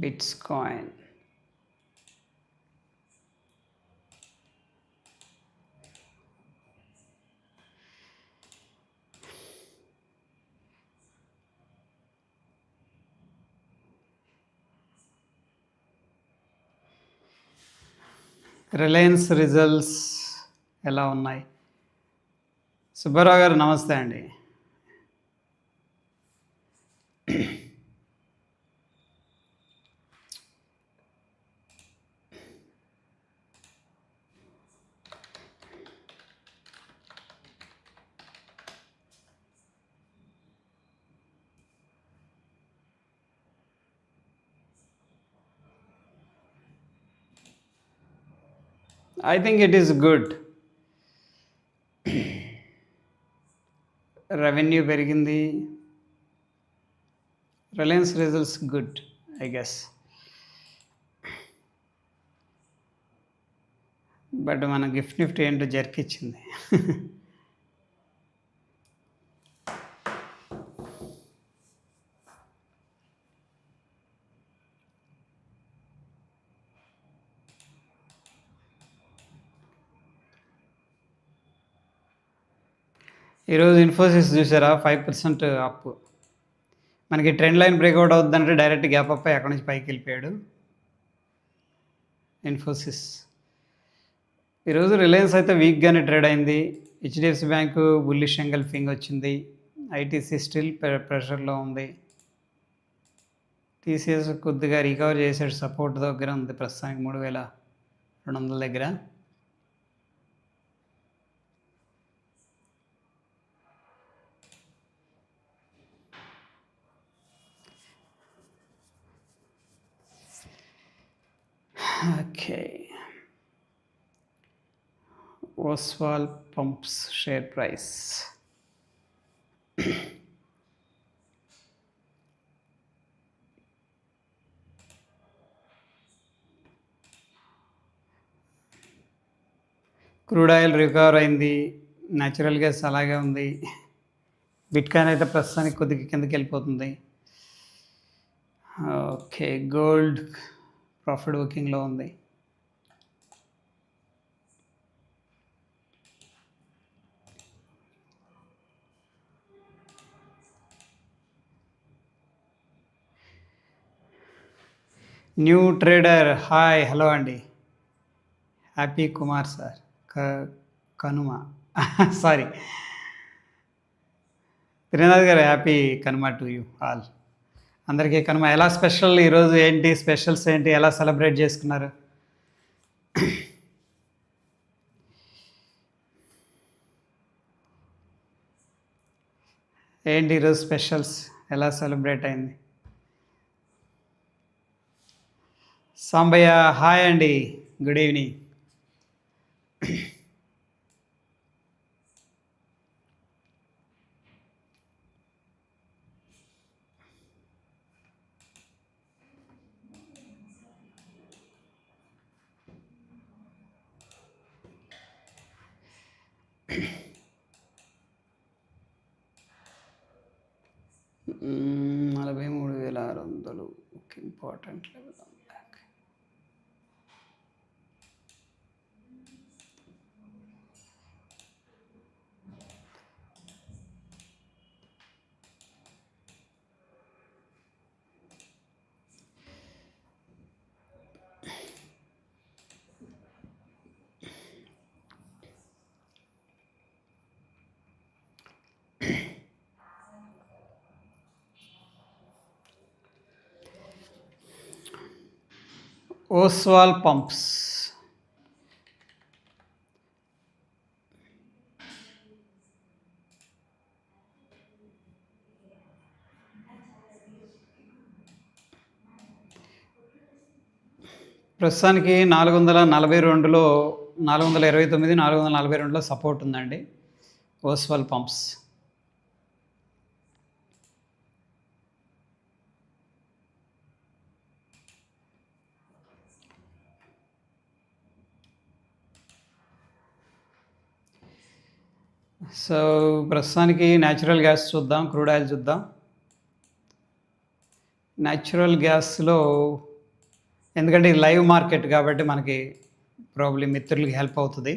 Bitcoin. Reliance results ఎలా ఉన్నాయి? సుబ్బారావు గారు నమస్తే అండి. I think it is good. Revenue పెరిగింది. Reliance results good, I guess. But మన గిఫ్ట్ నిఫ్టీ ఏంటో జరికిచ్చింది. ఈరోజు ఇన్ఫోసిస్ చూసారా? 5% అప్. మనకి ట్రెండ్ లైన్ బ్రేక్అవుట్ అవుతుందంటే డైరెక్ట్ గ్యాప్ అప్ అక్కడి నుంచి పైకి వెళ్ళిపోయాడు ఇన్ఫోసిస్. ఈరోజు రిలయన్స్ అయితే వీక్గానే ట్రేడ్ అయింది. హెచ్డిఎఫ్సి బ్యాంకు బుల్లిష్ ఎంగల్ఫింగ్ వచ్చింది. ఐటీసీ స్టిల్ ప్రెషర్లో ఉంది. టీసీఎస్ కొద్దిగా రికవర్ చేసాడు, సపోర్ట్ దగ్గర ఉంది ప్రస్తుతానికి 3200 దగ్గర. Okay, Oswal pumps share price crude oil recover అయింది. న్యాచురల్ గ్యాస్ అలాగే ఉంది. బిట్కాయిన్ అయితే ప్రస్తుతానికి కొద్దిగా కిందకి వెళ్ళిపోతుంది. ఓకే, గోల్డ్ ప్రాఫిట్ బుకింగ్లో ఉంది. న్యూ ట్రేడర్ హాయ్, హలో అండి. Happy Kumar sir, Kanuma sorry Trinath garu, happy Kanuma to you all. అందరికీ కనుమ. ఎలా స్పెషల్ ఈరోజు ఏంటి స్పెషల్స్ ఏంటి, ఎలా సెలబ్రేట్ చేసుకున్నారు? ఏంటి ఈరోజు స్పెషల్స్, ఎలా సెలబ్రేట్ అయింది? సాంబయ్య హాయ్ అండి, good evening. $43,600 important level. Oswal pumps ప్రస్తుతానికి 442లో 429, 442లో సపోర్ట్ ఉందండి ఓస్వాల్ పంప్స్. సో ప్రస్తుతానికి న్యాచురల్ గ్యాస్ చూద్దాం, క్రూడ్ ఆయిల్ చూద్దాం. న్యాచురల్ గ్యాస్‌లో ఎందుకంటే ఇది లైవ్ మార్కెట్ కాబట్టి మనకి ప్రాబబ్లీ మిత్రులకి హెల్ప్ అవుతది.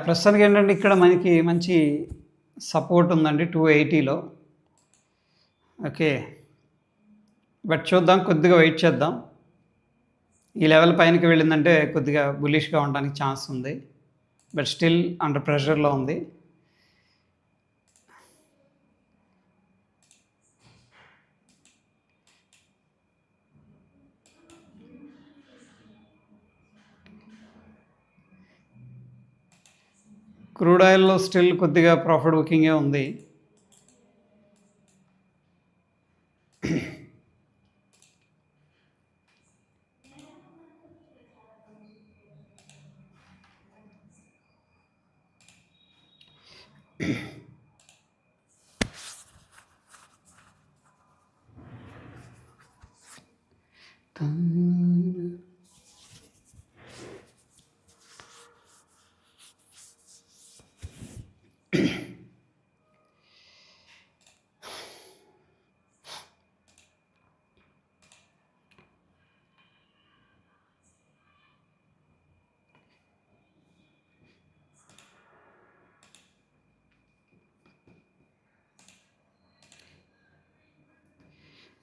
ప్రస్తుతానికేంటంటే ఇక్కడ మనకి మంచి సపోర్ట్ ఉందండి 280లో. ఓకే. బట్ చూద్దాం, కొద్దిగా వెయిట్ చేద్దాం. ఈ లెవెల్ పైనకి వెళ్ళిందంటే కొద్దిగా బుల్లిష్‌గా ఉండడానికి ఛాన్స్ ఉంది. బట్ స్టిల్ అండర్ ప్రెషర్‌లో ఉంది. క్రూడ్ ఆయిల్‌లో స్టిల్ కొద్దిగా ప్రాఫిట్ బుకింగే ఉంది.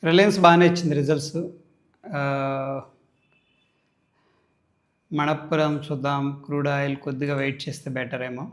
రిలయన్స్ బాగానే ఇచ్చింది రిజల్ట్స్. మణప్పురం చూద్దాం. క్రూడ్ ఆయిల్ కొద్దిగా వెయిట్ చేస్తే బెటర్ ఏమో.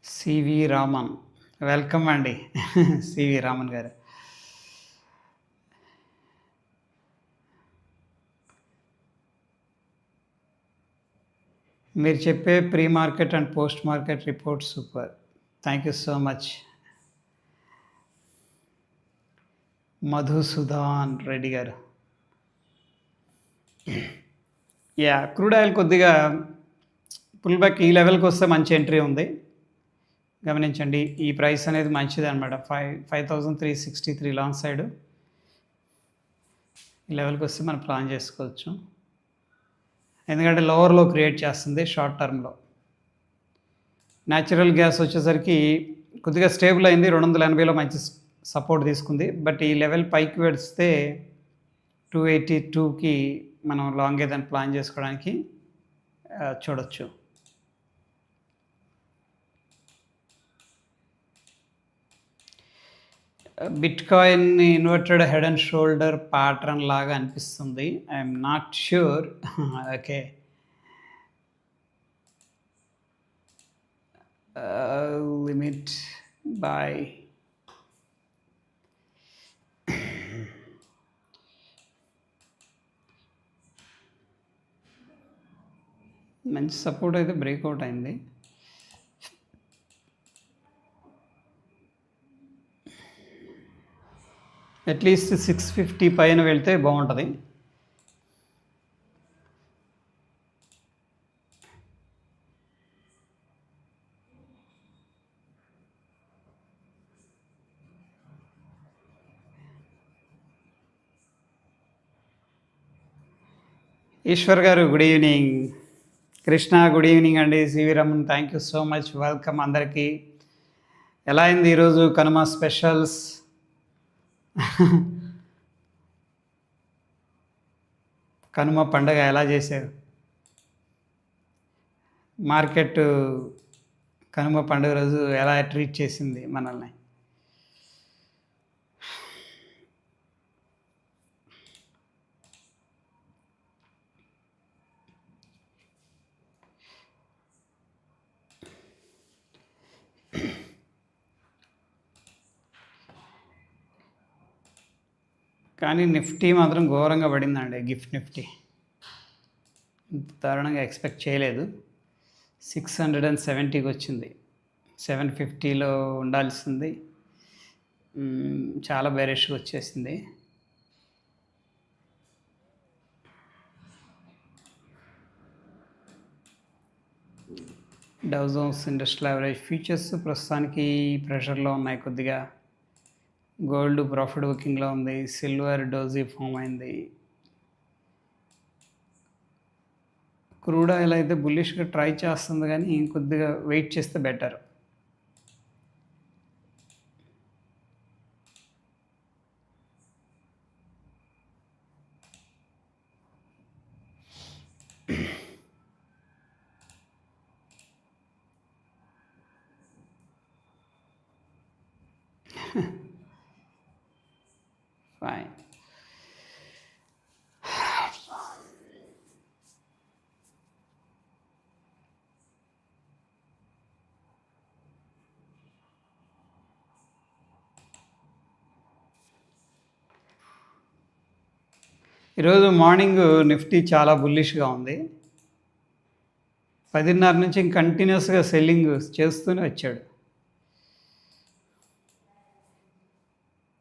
సివి రామన్ వెల్కమ్ అండి. సివి రామన్ గారు. మీరు చెప్పే pre market and post market report super. Thank you so much. Madhusudan Reddy గారు. క్రూడ్ ఆయిల్ కొద్దిగా పుల్ బ్యాక్ ఈ లెవెల్కి వస్తే మంచి ఎంట్రీ ఉంది. గమనించండి, ఈ ప్రైస్ అనేది మంచిది అనమాట. 5363 లాంగ్ సైడ్ ఈ లెవెల్కి వస్తే మనం ప్లాన్ చేసుకోవచ్చు. ఎందుకంటే లోవర్లో క్రియేట్ చేస్తుంది షార్ట్ టర్మ్లో. న్యాచురల్ గ్యాస్ వచ్చేసరికి కొద్దిగా స్టేబుల్ అయింది. 280లో మంచి సపోర్ట్ తీసుకుంది. బట్ ఈ లెవెల్ పైకి వెడిస్తే 282కి మనం లాంగ్ ఏదైనా ప్లాన్ చేసుకోవడానికి చూడొచ్చు. Bitcoin inverted head and shoulder pattern లాగా అనిపిస్తుంది. I'm not sure. Okay. Limit by మంచి సపోర్ట్ అయితే బ్రేక్అవుట్ అయింది. అట్లీస్ట్ 650 పైన వెళ్తే బాగుంటుంది. Eswar garu good evening. Krishna good evening అండి. C V Raman thank you so much. Welcome అందరికీ. ఎలా అయింది ఈరోజు కనుమ స్పెషల్స్? కనుమ పండుగ ఎలా చేశారు? మార్కెట్ కనుమ పండుగ రోజు ఎలా ట్రీట్ చేసింది మనల్ని? కానీ నిఫ్టీ మాత్రం ఘోరంగా పడిందండి. గిఫ్ట్ నిఫ్టీ ఇంత దారుణంగా ఎక్స్పెక్ట్ చేయలేదు. 670కి వచ్చింది. 750లో ఉండాల్సింది. చాలా బేరిష్గా వచ్చేసింది. Dow Jones industrial average futures ప్రస్తుతానికి ప్రెషర్లో ఉన్నాయి కొద్దిగా. గోల్డ్ ప్రాఫిట్ బుకింగ్లో ఉంది. సిల్వర్ డోజీ ఫామ్ అయింది. క్రూడ్ ఆయిల్ అయితే బుల్లిష్గా ట్రై చేస్తుంది, కానీ ఇంకొద్దిగా వెయిట్ చేస్తే బెటర్. ఫైన్. ఈరోజు మార్నింగ్ నిఫ్టీ చాలా బుల్లిష్గా ఉంది. 10:30 నుంచి కంటిన్యూస్గా సెల్లింగ్ చేస్తూనే వచ్చాడు.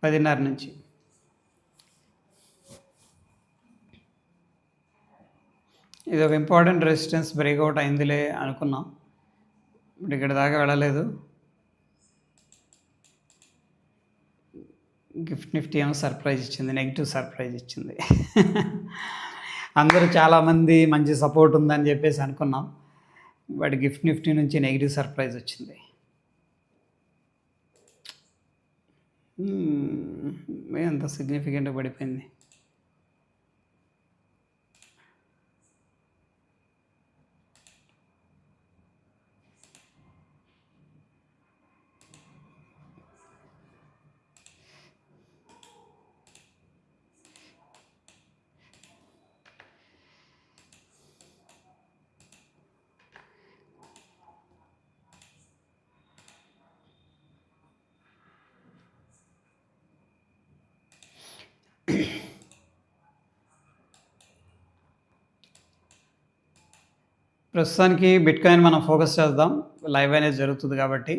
10:30 నుంచి ఇది ఒక ఇంపార్టెంట్ రెసిస్టెన్స్ బ్రేక్అవుట్ అయిందిలే అనుకున్నాం, ఇప్పుడు ఇక్కడ దాకా వెళ్ళలేదు. గిఫ్ట్ నిఫ్టీ ఏమో సర్ప్రైజ్ ఇచ్చింది, నెగిటివ్ సర్ప్రైజ్ ఇచ్చింది. అందరూ చాలామంది మంచి సపోర్ట్ ఉందని చెప్పేసి అనుకున్నాం, బట్ గిఫ్ట్ నిఫ్టీ నుంచి నెగిటివ్ సర్ప్రైజ్ వచ్చింది. ఎంత సిగ్నిఫికెంట్గా పడిపోయింది. ప్రస్తుతానికి బిట్కాయిన్ మనం ఫోకస్ చేద్దాం, లైవ్ అనేది జరుగుతుంది కాబట్టి.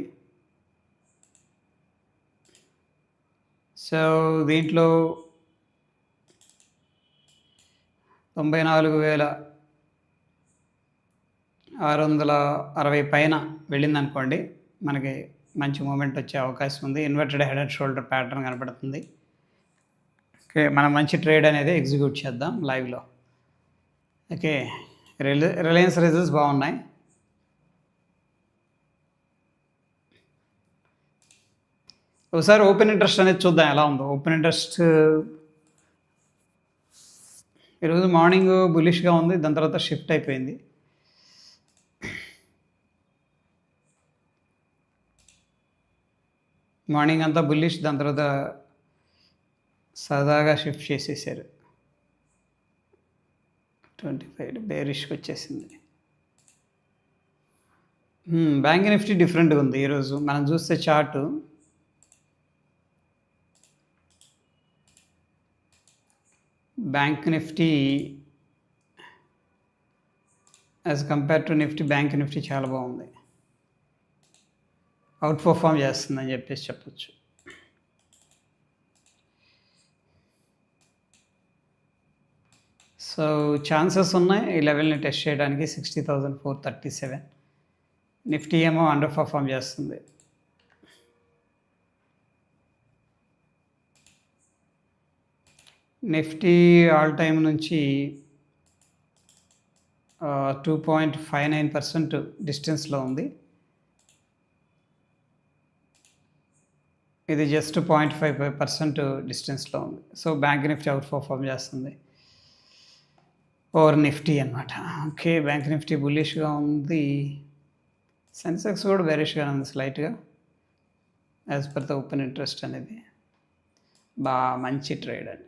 సో దీంట్లో 94,660 పైన వెళ్ళిందనుకోండి, మనకి మంచి మూమెంట్ వచ్చే అవకాశం ఉంది. Inverted head and shoulder pattern కనపడుతుంది. ఓకే, మనం మంచి ట్రేడ్ అనేది ఎగ్జిక్యూట్ చేద్దాం లైవ్లో. ఓకే, రిలయన్స్ రిజల్ట్స్ బాగున్నాయి. ఒకసారి ఓపెన్ ఇంట్రెస్ట్ అనేది చూద్దాం ఎలా ఉందో. ఓపెన్ ఇంట్రెస్ట్ ఈరోజు మార్నింగ్ బులిష్గా ఉంది, దాని తర్వాత షిఫ్ట్ అయిపోయింది. మార్నింగ్ అంతా బుల్లిష్, దాని తర్వాత సరదాగా షిఫ్ట్ చేసేసారు. 25 బేరిష్కి వచ్చేసింది. బ్యాంక్ నిఫ్టీ డిఫరెంట్గా ఉంది ఈరోజు. మనం చూస్తే chart bank Nifty as compare to Nifty, bank Nifty చాలా బాగుంది, అవుట్ పర్ఫామ్ చేస్తుందని చెప్పేసి చెప్పచ్చు. సో ఛాన్సెస్ ఉన్నాయి ఈ లెవెల్ని టెస్ట్ చేయడానికి. 60,437. నిఫ్టీ ఏమో అండర్ పర్ఫామ్ చేస్తుంది. నిఫ్టీ ఆల్ టైమ్ నుంచి 2.59% డిస్టెన్స్లో ఉంది. ఇది జస్ట్ 0.55% డిస్టెన్స్లో ఉంది. So bank Nifty outperform చేస్తుంది ఓవర్ నిఫ్టీ అనమాట. ఓకే, బ్యాంక్ నిఫ్టీ బుల్లిష్గా ఉంది. సెన్సెక్స్ కూడా బెరిష్గా ఉంది స్లైట్గా, as per the open interest అనేది. మంచి ట్రేడ్ అండి.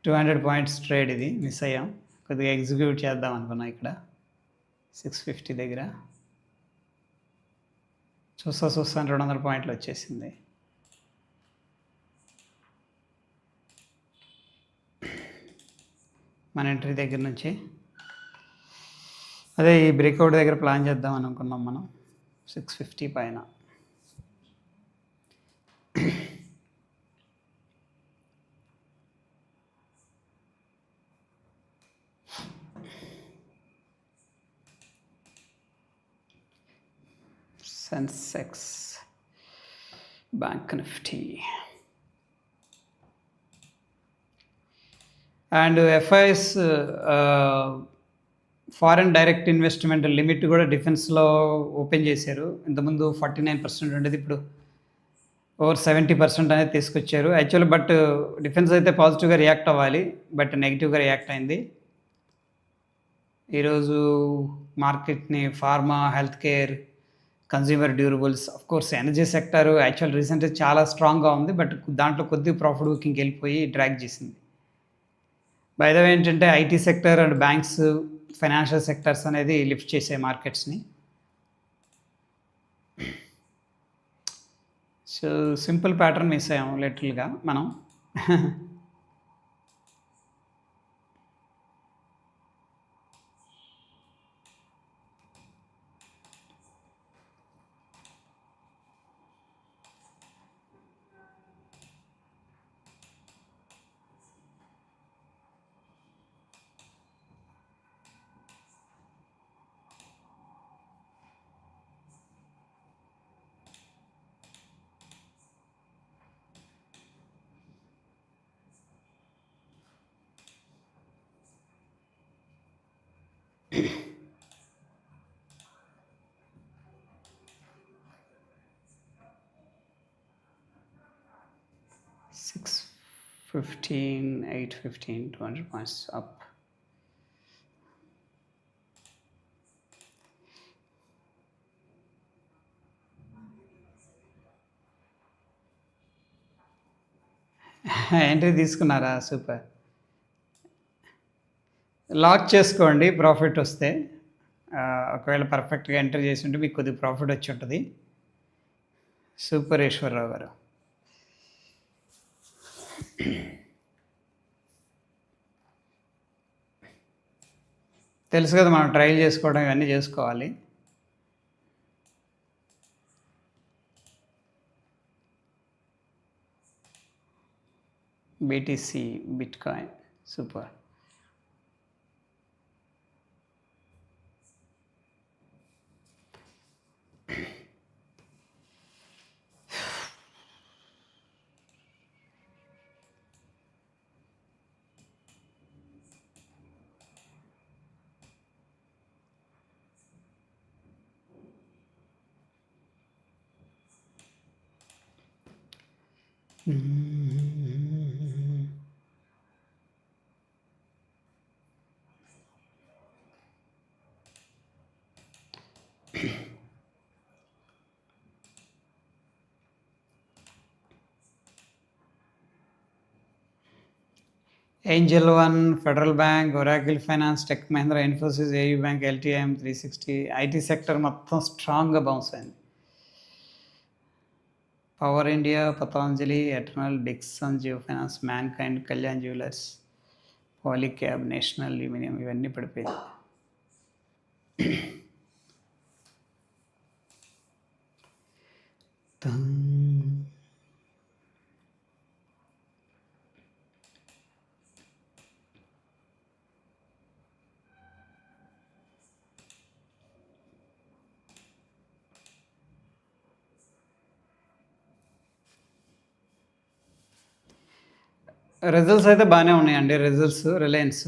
200 పాయింట్స్ ట్రేడ్ ఇది, మిస్ అయ్యాం. కొద్దిగా ఎగ్జిక్యూట్ చేద్దాం అనుకున్నా ఇక్కడ 650 దగ్గర. చూస్తాను 200 పాయింట్లు వచ్చేసింది. మన ఎంట్రీ దగ్గర నుంచి. అదే ఈ బ్రేక్అవుట్ దగ్గర ప్లాన్ చేద్దాం అనుకున్నాం మనం 650 పైన. Sensex, bank Nifty and FIS foreign direct investment limit కూడా డిఫెన్స్లో ఓపెన్ చేశారు. ఇంతకుముందు 49% ఉండేది, ఇప్పుడు ఓవర్ 70% అనేది తీసుకొచ్చారు యాక్చువల్లీ. బట్ డిఫెన్స్ అయితే పాజిటివ్గా రియాక్ట్ అవ్వాలి, బట్ నెగిటివ్గా రియాక్ట్ అయింది. ఈరోజు మార్కెట్ని pharma, health care, consumer durables, course energy sector actual రీసెంట్గా చాలా స్ట్రాంగ్గా ఉంది, బట్ దాంట్లో కొద్ది ప్రాఫిట్ బుకింగ్కి వెళ్ళిపోయి డ్రాగ్ చేసింది. బై ద వే ఏంటంటే IT sector and banks, financial sectors అనేది లిఫ్ట్ చేసే మార్కెట్స్ని. సో సింపుల్ ప్యాటర్న్ మిస్ అయ్యాము లిటరల్గా మనం. $615, $815, 200 points up. ఎంట్రీ తీసుకున్నారా? సూపర్. లాక్ చేసుకోండి ప్రాఫిట్ వస్తే. ఒకవేళ పర్ఫెక్ట్గా ఎంటర్ చేసి ఉంటే మీకు కొద్దిగా ప్రాఫిట్ వచ్చి ఉంటుంది. సూపర్ ఈశ్వర్రావు గారు. తెలుసు కదా, మనం ట్రయల్ చేసుకోవడం ఇవన్నీ చేసుకోవాలి. BTC, bitcoin, super. Angel One, Federal Bank, Oracle Finance, Tech Mahindra, Infosys, AU Bank, LTIM 360. IT sector మొత్తం స్ట్రాంగ్గా బౌన్స్ అయింది. Power India, Patanjali, Eternal, Dixon, Jio Finance, mankind, Kalyan Jewellers, Polycab, National Aluminium ఇవన్నీ పడిపోయింది. రిజల్ట్స్ అయితే బాగానే ఉన్నాయండి. రిజల్ట్స్ రిలయన్స్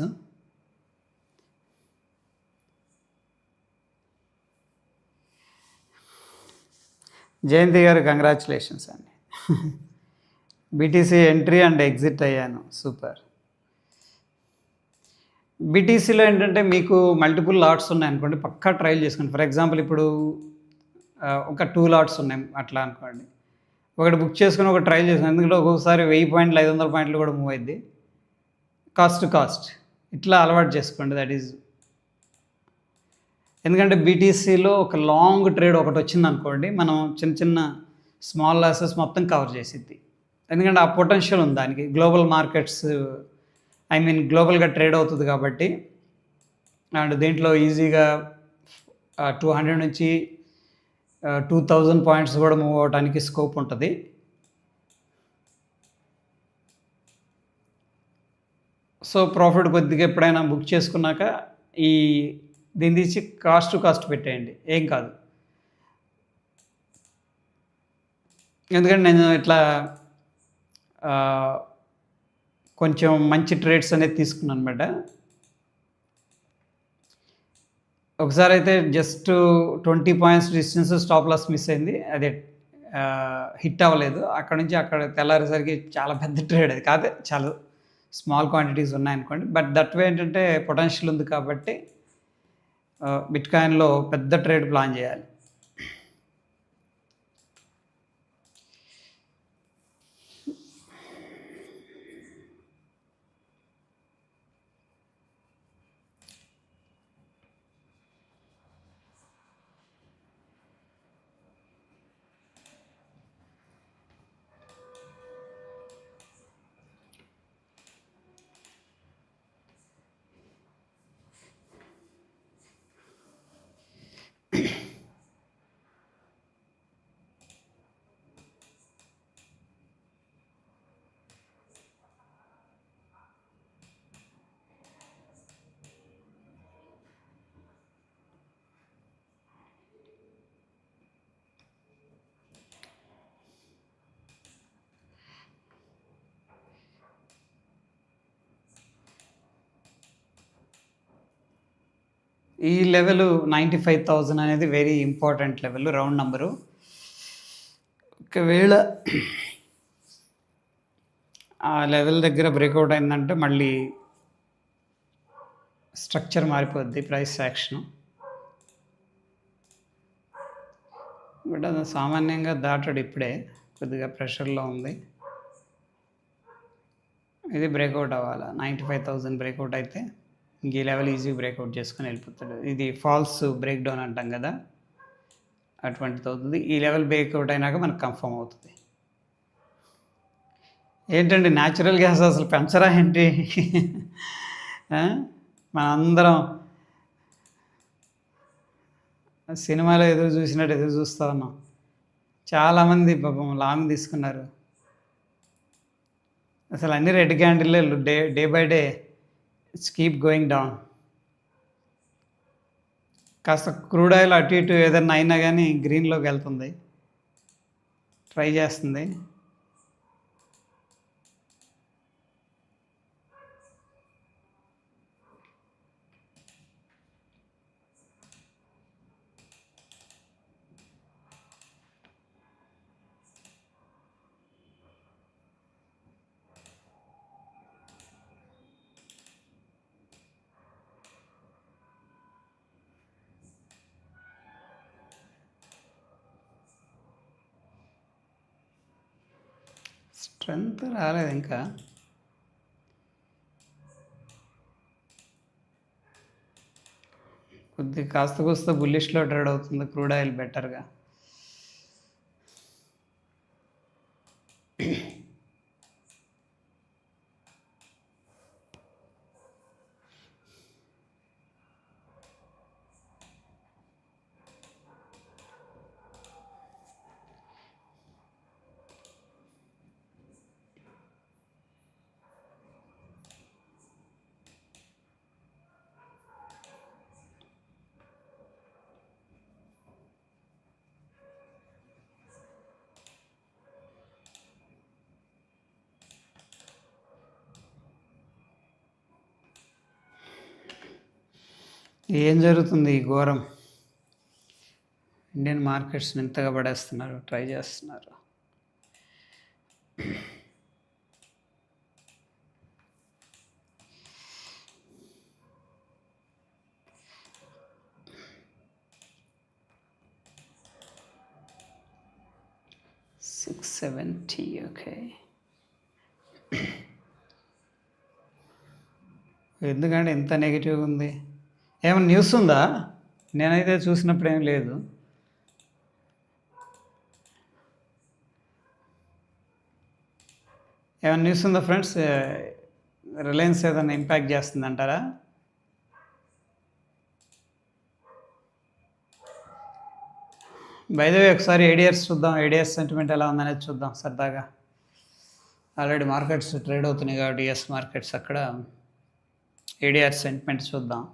జయంతి గారు కంగ్రాచులేషన్స్ అండి. బీటీసీ ఎంట్రీ అండ్ ఎగ్జిట్ అయ్యాను, సూపర్. బీటీసీలో ఏంటంటే మీకు మల్టిపుల్ లాట్స్ ఉన్నాయనుకోండి, పక్కా ట్రయల్ చేసుకోండి. ఫర్ ఎగ్జాంపుల్ ఇప్పుడు ఒక 2 లాట్స్ ఉన్నాయి అట్లా అనుకోండి, ఒకటి బుక్ చేసుకుని ఒక ట్రయల్ చేసుకుని, ఎందుకంటే ఒక్కొక్కసారి 1000 పాయింట్లు 500 పాయింట్లు కూడా మూవ్ అయింది. కాస్ట్ టు కాస్ట్ ఇట్లా అలవాటు చేసుకోండి. దట్ ఈజ్ ఎందుకంటే బీటీసీలో ఒక లాంగ్ ట్రేడ్ ఒకటి వచ్చింది అనుకోండి, మనం చిన్న చిన్న స్మాల్ లాసెస్ మొత్తం కవర్ చేసిద్ది. ఎందుకంటే ఆ పొటెన్షియల్ ఉంది దానికి. గ్లోబల్ మార్కెట్స్ ఐ మీన్ గ్లోబల్గా ట్రేడ్ అవుతుంది కాబట్టి. అండ్ దీంట్లో ఈజీగా 200 నుంచి 2000 పాయింట్స్ కూడా మూవ్ అవ్వడానికి స్కోప్ ఉంటుంది. సో ప్రాఫిట్ కొద్దిగా ఎప్పుడైనా బుక్ చేసుకున్నాక ఈ దీన్ని తీసి కాస్ట్ పెట్టేయండి, ఏం కాదు. ఎందుకంటే నేను ఇట్లా కొంచెం మంచి ట్రేడ్స్ అనేది తీసుకున్నాను అనమాట. ఒకసారి అయితే just 20 points distance stop loss miss అయింది. అదే హిట్ అవ్వలేదు. అక్కడ నుంచి అక్కడ తెల్లారేసరికి చాలా పెద్ద ట్రేడ్ అది కాదు, చాలా స్మాల్ క్వాంటిటీస్ ఉన్నాయనుకోండి. బట్ దట్ వే ఏంటంటే పొటెన్షియల్ ఉంది కాబట్టి బిట్కాయిన్లో పెద్ద ట్రేడ్ ప్లాన్ చేయాలి. ఈ లెవెల్ 95,000 అనేది very important level, round number. ఒకవేళ ఆ లెవెల్ దగ్గర బ్రేక్అవుట్ అయిందంటే మళ్ళీ స్ట్రక్చర్ మారిపోద్ది, ప్రైస్ యాక్షన్. బట్ అది సామాన్యంగా దాటాడు, ఇప్పుడే కొద్దిగా ప్రెషర్లో ఉంది. ఇది బ్రేక్అవుట్ అవ్వాలి. 95,000 బ్రేక్అవుట్ అయితే ఇంక ఈ లెవెల్ ఈజీ బ్రేక్అవుట్ చేసుకొని వెళ్ళిపోతాడు. ఇది ఫాల్స్ బ్రేక్ డౌన్ అంటాం కదా, అటువంటిది అవుతుంది. ఈ లెవెల్ బ్రేక్అవుట్ అయినాక మనకు కన్ఫర్మ్ అవుతుంది. ఏంటండి న్యాచురల్ గ్యాస్ అసలు పెంచరా ఏంటి? మనందరం సినిమాలో ఎదురు చూసినట్టు ఎదురు చూస్తూ ఉన్నాం. చాలామంది పాపం లాంగ్ తీసుకున్నారు. అసలు అన్ని రెడ్ క్యాండిల్లే, day by day it's keep going down. కాస్త క్రూడ్ ఆయిల్ అటు ఇటు ఏదన్నా అయినా కానీ గ్రీన్లోకి వెళ్తుంది, ట్రై చేస్తుంది. స్ట్రెంత్ రాలేదు ఇంకా. కొద్దిగా కాస్త కూస్త బుల్లిష్లో ట్రేడ్ అవుతుంది క్రూడ్ ఆయిల్ బెటర్గా. ఏం జరుగుతుంది ఈ ఘోరం? ఇండియన్ మార్కెట్స్ని ఇంతగా పడేస్తున్నారు, ట్రై చేస్తున్నారు. $670, ఓకే. ఎందుకంటే ఎంత నెగిటివ్గా ఉంది? ఏమైనా న్యూస్ ఉందా? నేనైతే చూసినప్పుడు ఏం లేదు. ఏమైనా న్యూస్ ఉందా ఫ్రెండ్స్? రిలయన్స్ ఏదైనా ఇంపాక్ట్ చేస్తుంది అంటారా? బై ద వే ఒకసారి ఏడియర్స్ చూద్దాం. ఏడియర్స్ సెంటిమెంట్ ఎలా ఉందనేది చూద్దాం సరదాగా. ఆల్రెడీ మార్కెట్స్ ట్రేడ్ అవుతున్నాయి కాబట్టి యుఎస్ మార్కెట్స్ అక్కడ ఏడిఆర్ సెంటిమెంట్ చూద్దాం.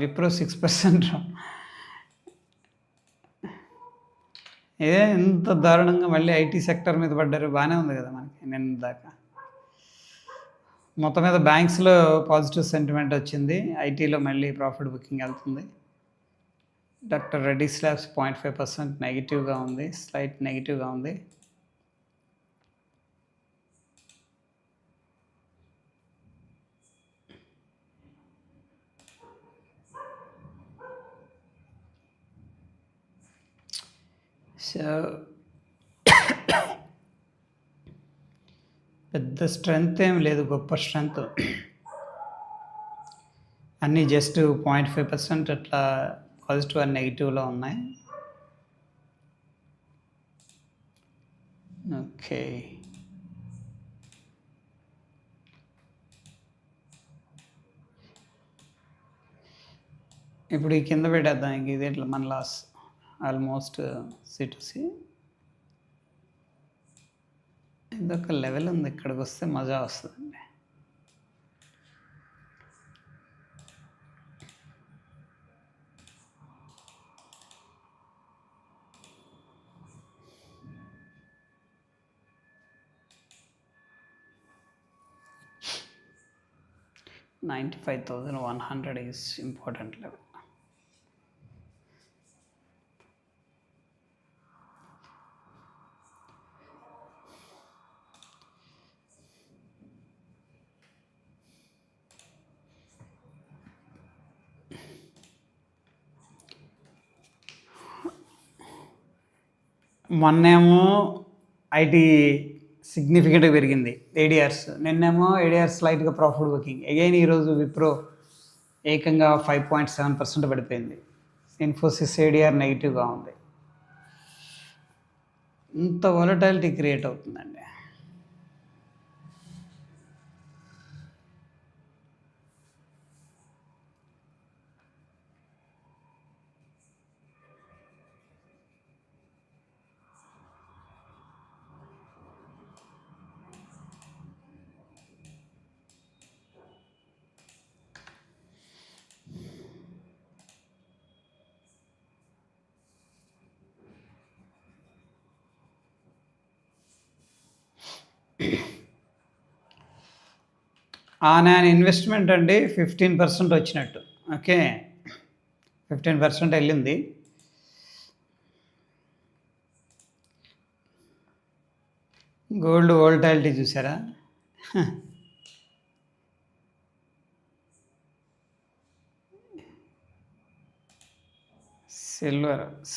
విప్రో 6%. ఇదే ఇంత దారుణంగా మళ్ళీ ఐటీ సెక్టర్ మీద పడ్డారు. బాగానే ఉంది కదా మనకి నిన్న దాకా. మొత్తం మీద బ్యాంక్స్లో పాజిటివ్ సెంటిమెంట్ వచ్చింది. ఐటీలో మళ్ళీ ప్రాఫిట్ బుకింగ్ వెళ్తుంది. డాక్టర్ రెడ్డీస్ ల్యాబ్స్ 0.5% నెగిటివ్గా ఉంది, స్లైట్ నెగిటివ్గా ఉంది. సో పెద్ద స్ట్రెంగ్త్ ఏం లేదు, గొప్ప స్ట్రెంగ్త్. అన్నీ జస్ట్ 0.5% అట్లా పాజిటివ్ అండ్ నెగిటివ్లో ఉన్నాయి. ఓకే, ఇప్పుడు ఈ కింద పెట్టేద్దాం. ఇంక ఇది ఇట్లా మన లాస్ ఆల్మోస్ట్ C2C. ఇదొక లెవెల్ ఉంది, ఇక్కడికి వస్తే మజా వస్తుందండి. $95,100 is important level. మొన్నేమో ఐటీ సిగ్నిఫికెంట్గా పెరిగింది ఏడిఆర్స్, నిన్నేమో ఏడిఆర్స్ స్లైట్గా ప్రాఫిట్ బుకింగ్. అగైన్ ఈరోజు విప్రో ఏకంగా 5.7% పడిపోయింది. ఇన్ఫోసిస్ ఏడిఆర్ నెగిటివ్గా ఉంది. ఇంత వాలటాలిటీ క్రియేట్ అవుతుందండి. ఆన్ యాన్ ఇన్వెస్ట్మెంట్ అండి 15% వచ్చినట్టు. ఓకే, 15% వెళ్ళింది. గోల్డ్ వోల్టాలిటీ చూసారా?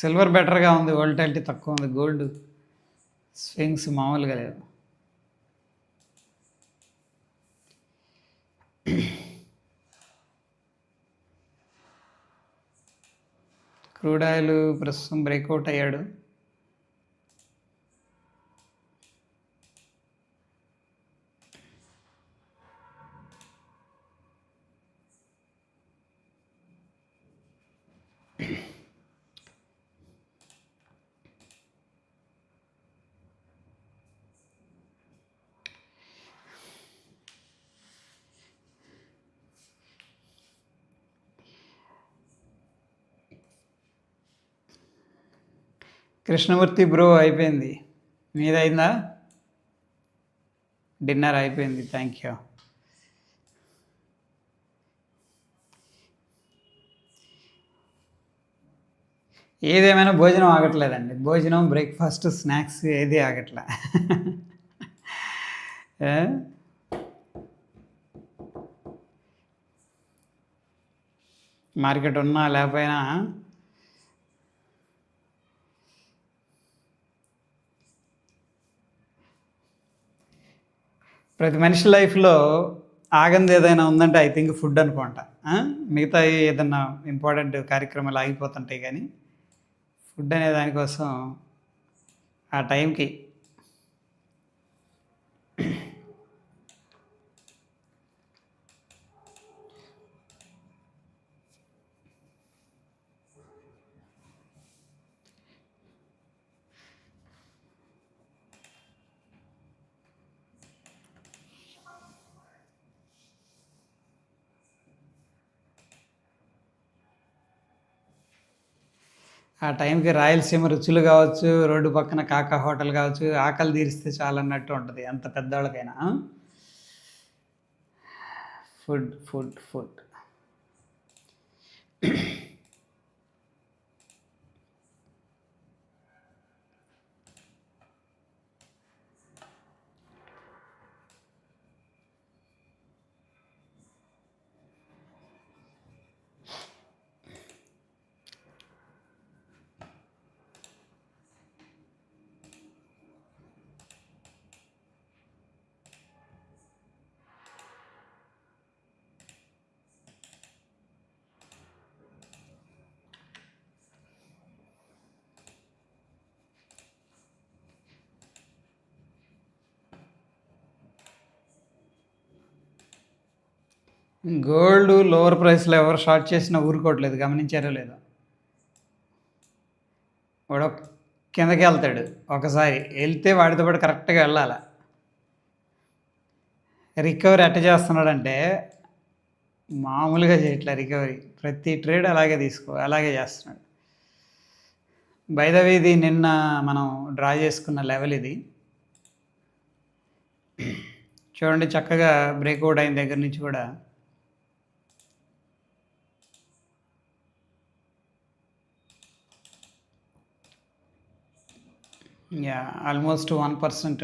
సిల్వర్ బెటర్గా ఉంది, వోల్టాలిటీ తక్కువ ఉంది. గోల్డ్ స్వింగ్స్ మామూలుగా లేవు. క్రూడ్ ఆయిల్ ప్రస్తుతం బ్రేక్అవుట్ అయ్యాడు. కృష్ణమూర్తి బ్రో అయిపోయింది, మీదైందా? డిన్నర్ అయిపోయింది, థ్యాంక్ యూ. ఏదేమైనా భోజనం ఆగట్లేదండి. భోజనం, బ్రేక్ఫాస్ట్, స్నాక్స్ ఏది ఆగట్లే. మార్కెట్ ఉన్నా లేకపోయినా ప్రతి మనిషి లైఫ్లో ఆగంది ఏదైనా ఉందంటే ఐ థింక్ ఫుడ్ అనుకుంటా. మిగతా ఏదన్నా ఇంపార్టెంట్ కార్యక్రమాలు ఆగిపోతుంటాయి, కానీ ఫుడ్ అనే దానికోసం ఆ టైంకి ఆ టైంకి రాయలసీమ రుచులు కావచ్చు, రోడ్డు పక్కన కాకా హోటల్ కావచ్చు, ఆకలి తీరిస్తే చాలన్నట్టు ఉంటది. ఎంత పెద్దోళ్ళకైనా. Food, food, food. Gold lower ప్రైస్‌లో ఎవరు షార్ట్ చేసినా ఊరుకోవట్లేదు. గమనించారో లేదో? వాడు కిందకెళ్తాడు ఒకసారి. ఎళ్తే వాడితో పాటు కరెక్ట్‌గా ఎళ్ళాల. రికవరీ ఎట్ట చేస్తున్నాడంటే, మామూలుగా చేయట్లే రికవరీ. ప్రతి ట్రేడ్ అలాగే చేస్తున్నాడు. బై ద వే ఇది నిన్న మనం డ్రా చేసుకున్న లెవెల్ ఇది. చూడండి చక్కగా బ్రేక్అవుట్ అయిన దగ్గర నుంచి కూడా ఆల్మోస్ట్ 1%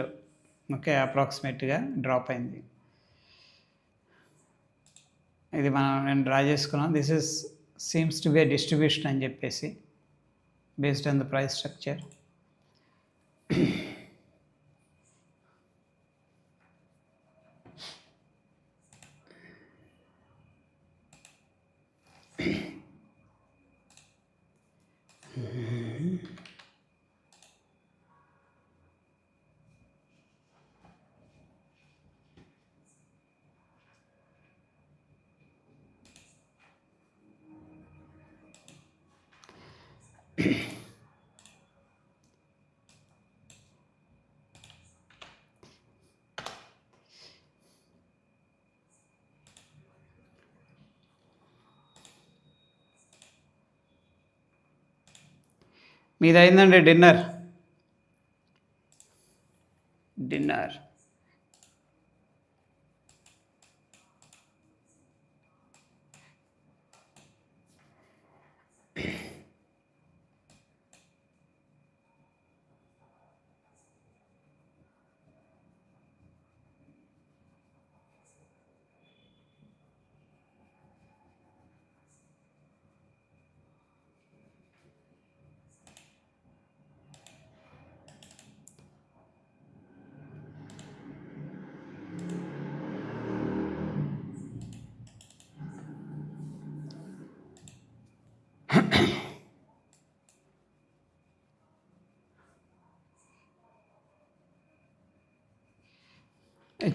ఓకే అప్రాక్సిమేట్‌గా డ్రాప్ అయింది. ఇది నేను డ్రా చేసుకున్నాం. This is seems to be a distribution అని చెప్పేసి based on the price structure. మీదయిందండి డిన్నర్.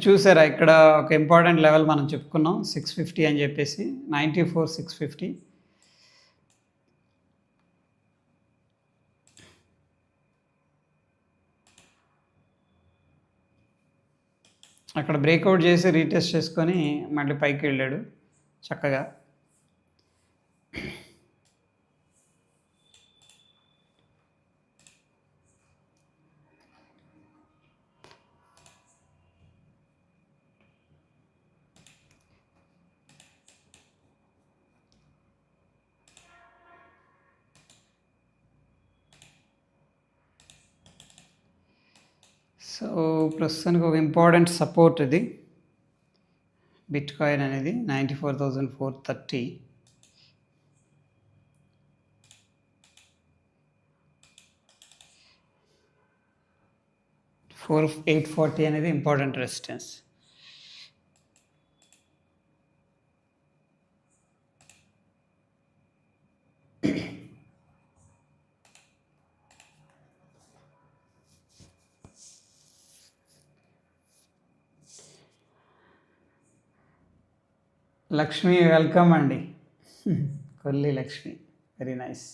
చూసారా ఇక్కడ ఒక ఇంపార్టెంట్ లెవెల్ మనం చెప్పుకున్నాం 650 అని చెప్పేసి 94,650. అక్కడ బ్రేక్అవుట్ చేసి రీటెస్ట్ చేసుకొని మళ్ళీ పైకి వెళ్ళాడు చక్కగా. సో ప్రస్తుతానికి ఒక ఇంపార్టెంట్ సపోర్ట్ ఇది బిట్కాయిన్ అనేది 94,430. 840 అనేది ఇంపార్టెంట్ రెసిస్టెన్స్. లక్ష్మి వెల్కమ్ అండి. Kolli Lakshmi, very nice.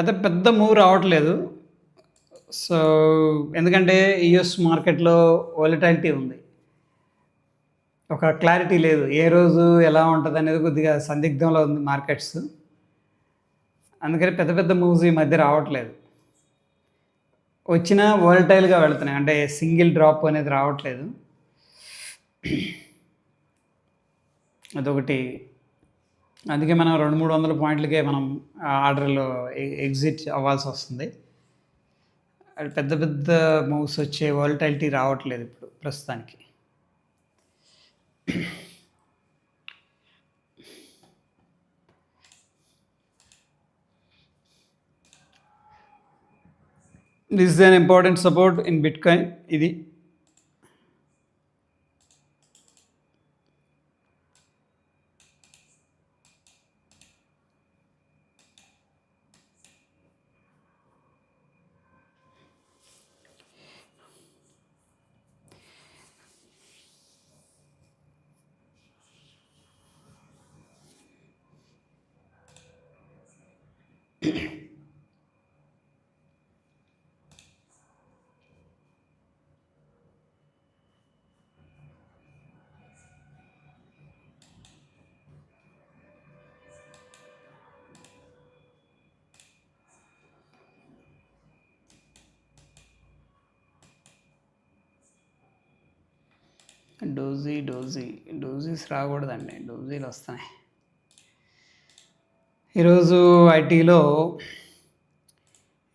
అయితే పెద్ద మూవ్ రావట్లేదు. సో ఎందుకంటే యుఎస్ మార్కెట్లో వాలటాలిటీ ఉంది, ఒక క్లారిటీ లేదు. ఏ రోజు ఎలా ఉంటుంది అనేది కొద్దిగా సందిగ్ధంలో ఉంది మార్కెట్స్. అందుకని పెద్ద పెద్ద మూవ్స్ ఈ మధ్య రావట్లేదు. వచ్చినా వాలటైల్గా వెళ్తున్నాయి, అంటే సింగిల్ డ్రాప్ అనేది రావట్లేదు. అదొకటి. అందుకే మనం 200-300 పాయింట్లకే మనం ఆర్డర్లో ఎగ్జిట్ అవ్వాల్సి వస్తుంది. అది పెద్ద పెద్ద మూవ్స్ వచ్చే వాలటాలిటీ రావట్లేదు ఇప్పుడు ప్రస్తుతానికి. This is an important support in bitcoin. ఇది డోజీస్ రాకూడదండి, డోజీలు వస్తున్నాయి. ఈరోజు ఐటీలో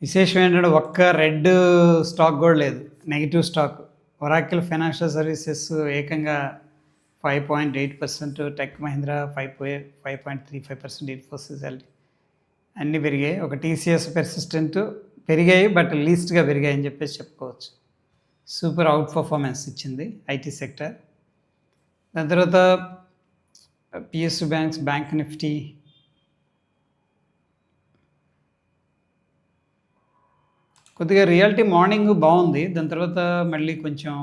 విశేషం ఏంటంటే ఒక్క రెడ్ స్టాక్ కూడా లేదు, negative stock. Oracle financial services ఏకంగా 5.8%, టెక్ మహీంద్రా 5.35%, ఇన్ఫోసిస్ అన్నీ పెరిగాయి. ఒక టీసీఎస్ పెర్సిస్టెంట్ పెరిగాయి, బట్ లీస్ట్గా పెరిగాయి అని చెప్పేసి చెప్పుకోవచ్చు. సూపర్ అవుట్ పర్ఫార్మెన్స్ ఇచ్చింది ఐటీ సెక్టర్. దాని తర్వాత పిఎస్యు బ్యాంక్స్, బ్యాంక్ నిఫ్టీ కొద్దిగా రియాలిటీ మార్నింగ్ బాగుంది, దాని తర్వాత మళ్ళీ కొంచెం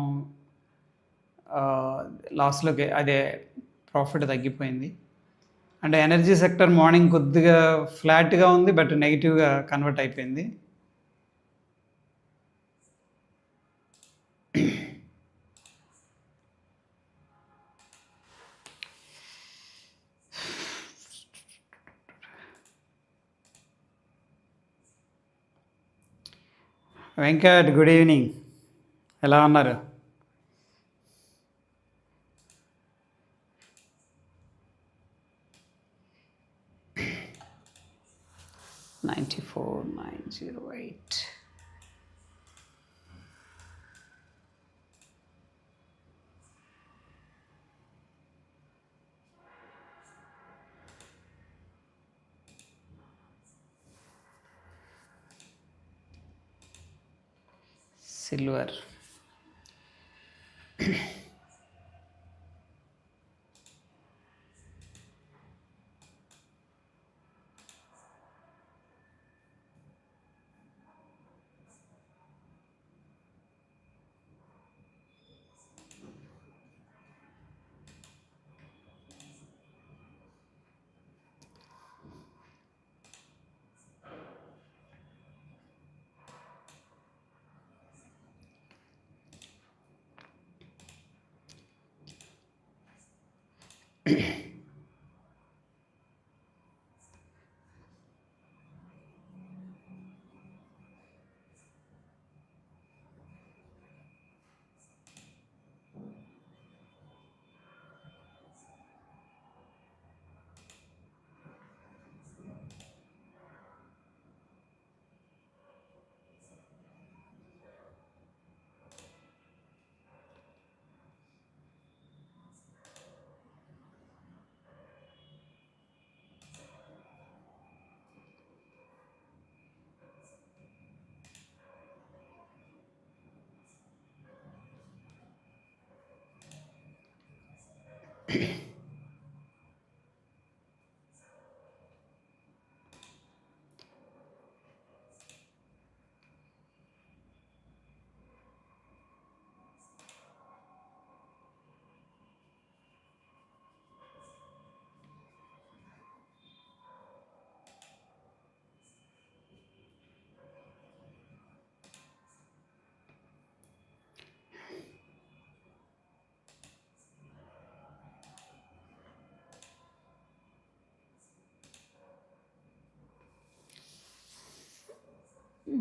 లాస్లోకి అదే ప్రాఫిట్ తగ్గిపోయింది. అంటే ఎనర్జీ సెక్టర్ మార్నింగ్ కొద్దిగా ఫ్లాట్గా ఉంది, బట్ నెగిటివ్గా కన్వర్ట్ అయిపోయింది. వెంకట్, గుడ్ ఈవినింగ్, ఎలా ఉన్నారు? $94,908. Silver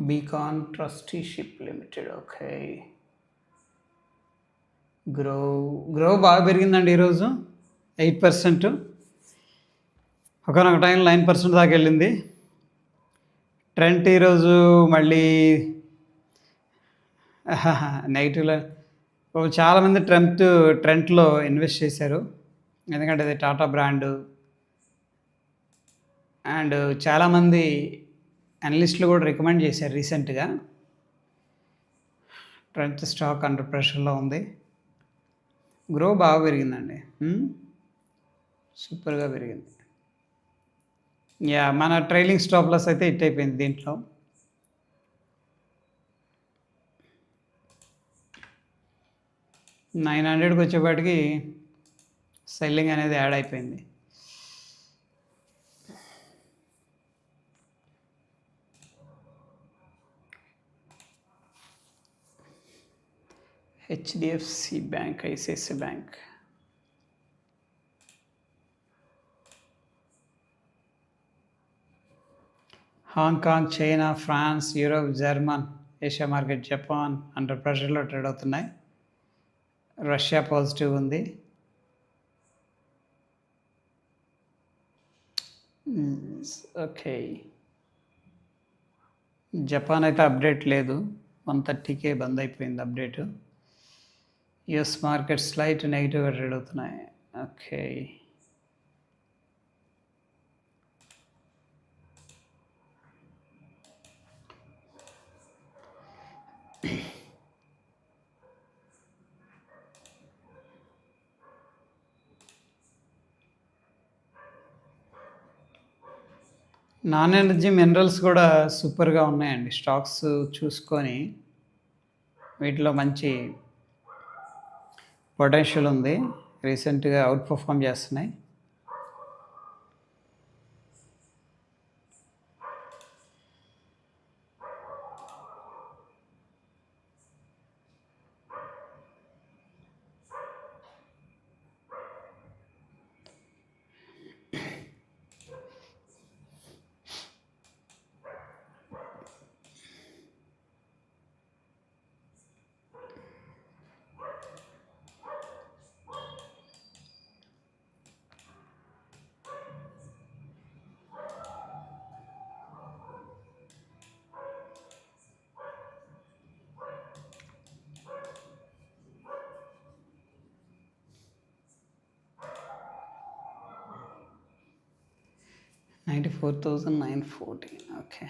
beacon trusteeship limited. Okay. Grow grow బాగా పెరిగిందండి ఈరోజు 8%. ఒకనొక టైం 9% దాకా వెళ్ళింది. ట్రెంట్ ఈరోజు మళ్ళీ నెగిటివ్లో. చాలామంది ట్రెంట్లో ఇన్వెస్ట్ చేశారు, ఎందుకంటే అది టాటా బ్రాండు. అండ్ చాలామంది అనలిస్టులు కూడా రికమెండ్ చేశారు రీసెంట్గా. ట్రెంట్ స్టాక్ అండర్ ప్రెషర్లో ఉంది. గ్రో బాగా పెరిగిందండి, సూపర్గా పెరిగింది. మన ట్రైలింగ్ స్టాప్ లాస్ అయితే హిట్ అయిపోయింది దీంట్లో. $900కి వచ్చేపాటికి సెల్లింగ్ అనేది యాడ్ అయిపోయింది. HDFC bank, ICICI bank. Hong Kong, China, France, Europe, German, Asia market, Japan under ప్రెషర్లో ట్రేడ్ అవుతున్నాయి. రష్యా పాజిటివ్ ఉంది. ఓకే. జపాన్ అయితే అప్డేట్ లేదు, 130కే బంద్ అయిపోయింది అప్డేటు. యుఎస్ మార్కెట్ స్లైట్ నెగిటివ్గా ట్రేడ్ అవుతున్నాయి. ఓకే. నాన్ ఎనర్జీ మినరల్స్ కూడా సూపర్గా ఉన్నాయండి. స్టాక్స్ చూసుకొని వీటిలో మంచి పొటెన్షియల్ ఉంది. రీసెంట్గా అవుట్ పర్ఫామ్ చేస్తున్నాయి. $94,914. Okay.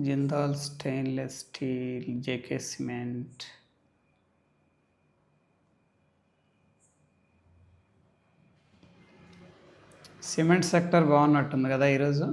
Jindal stainless steel, JK cement. Cement sector బాగున్నట్టుంది కదా ఈరోజు.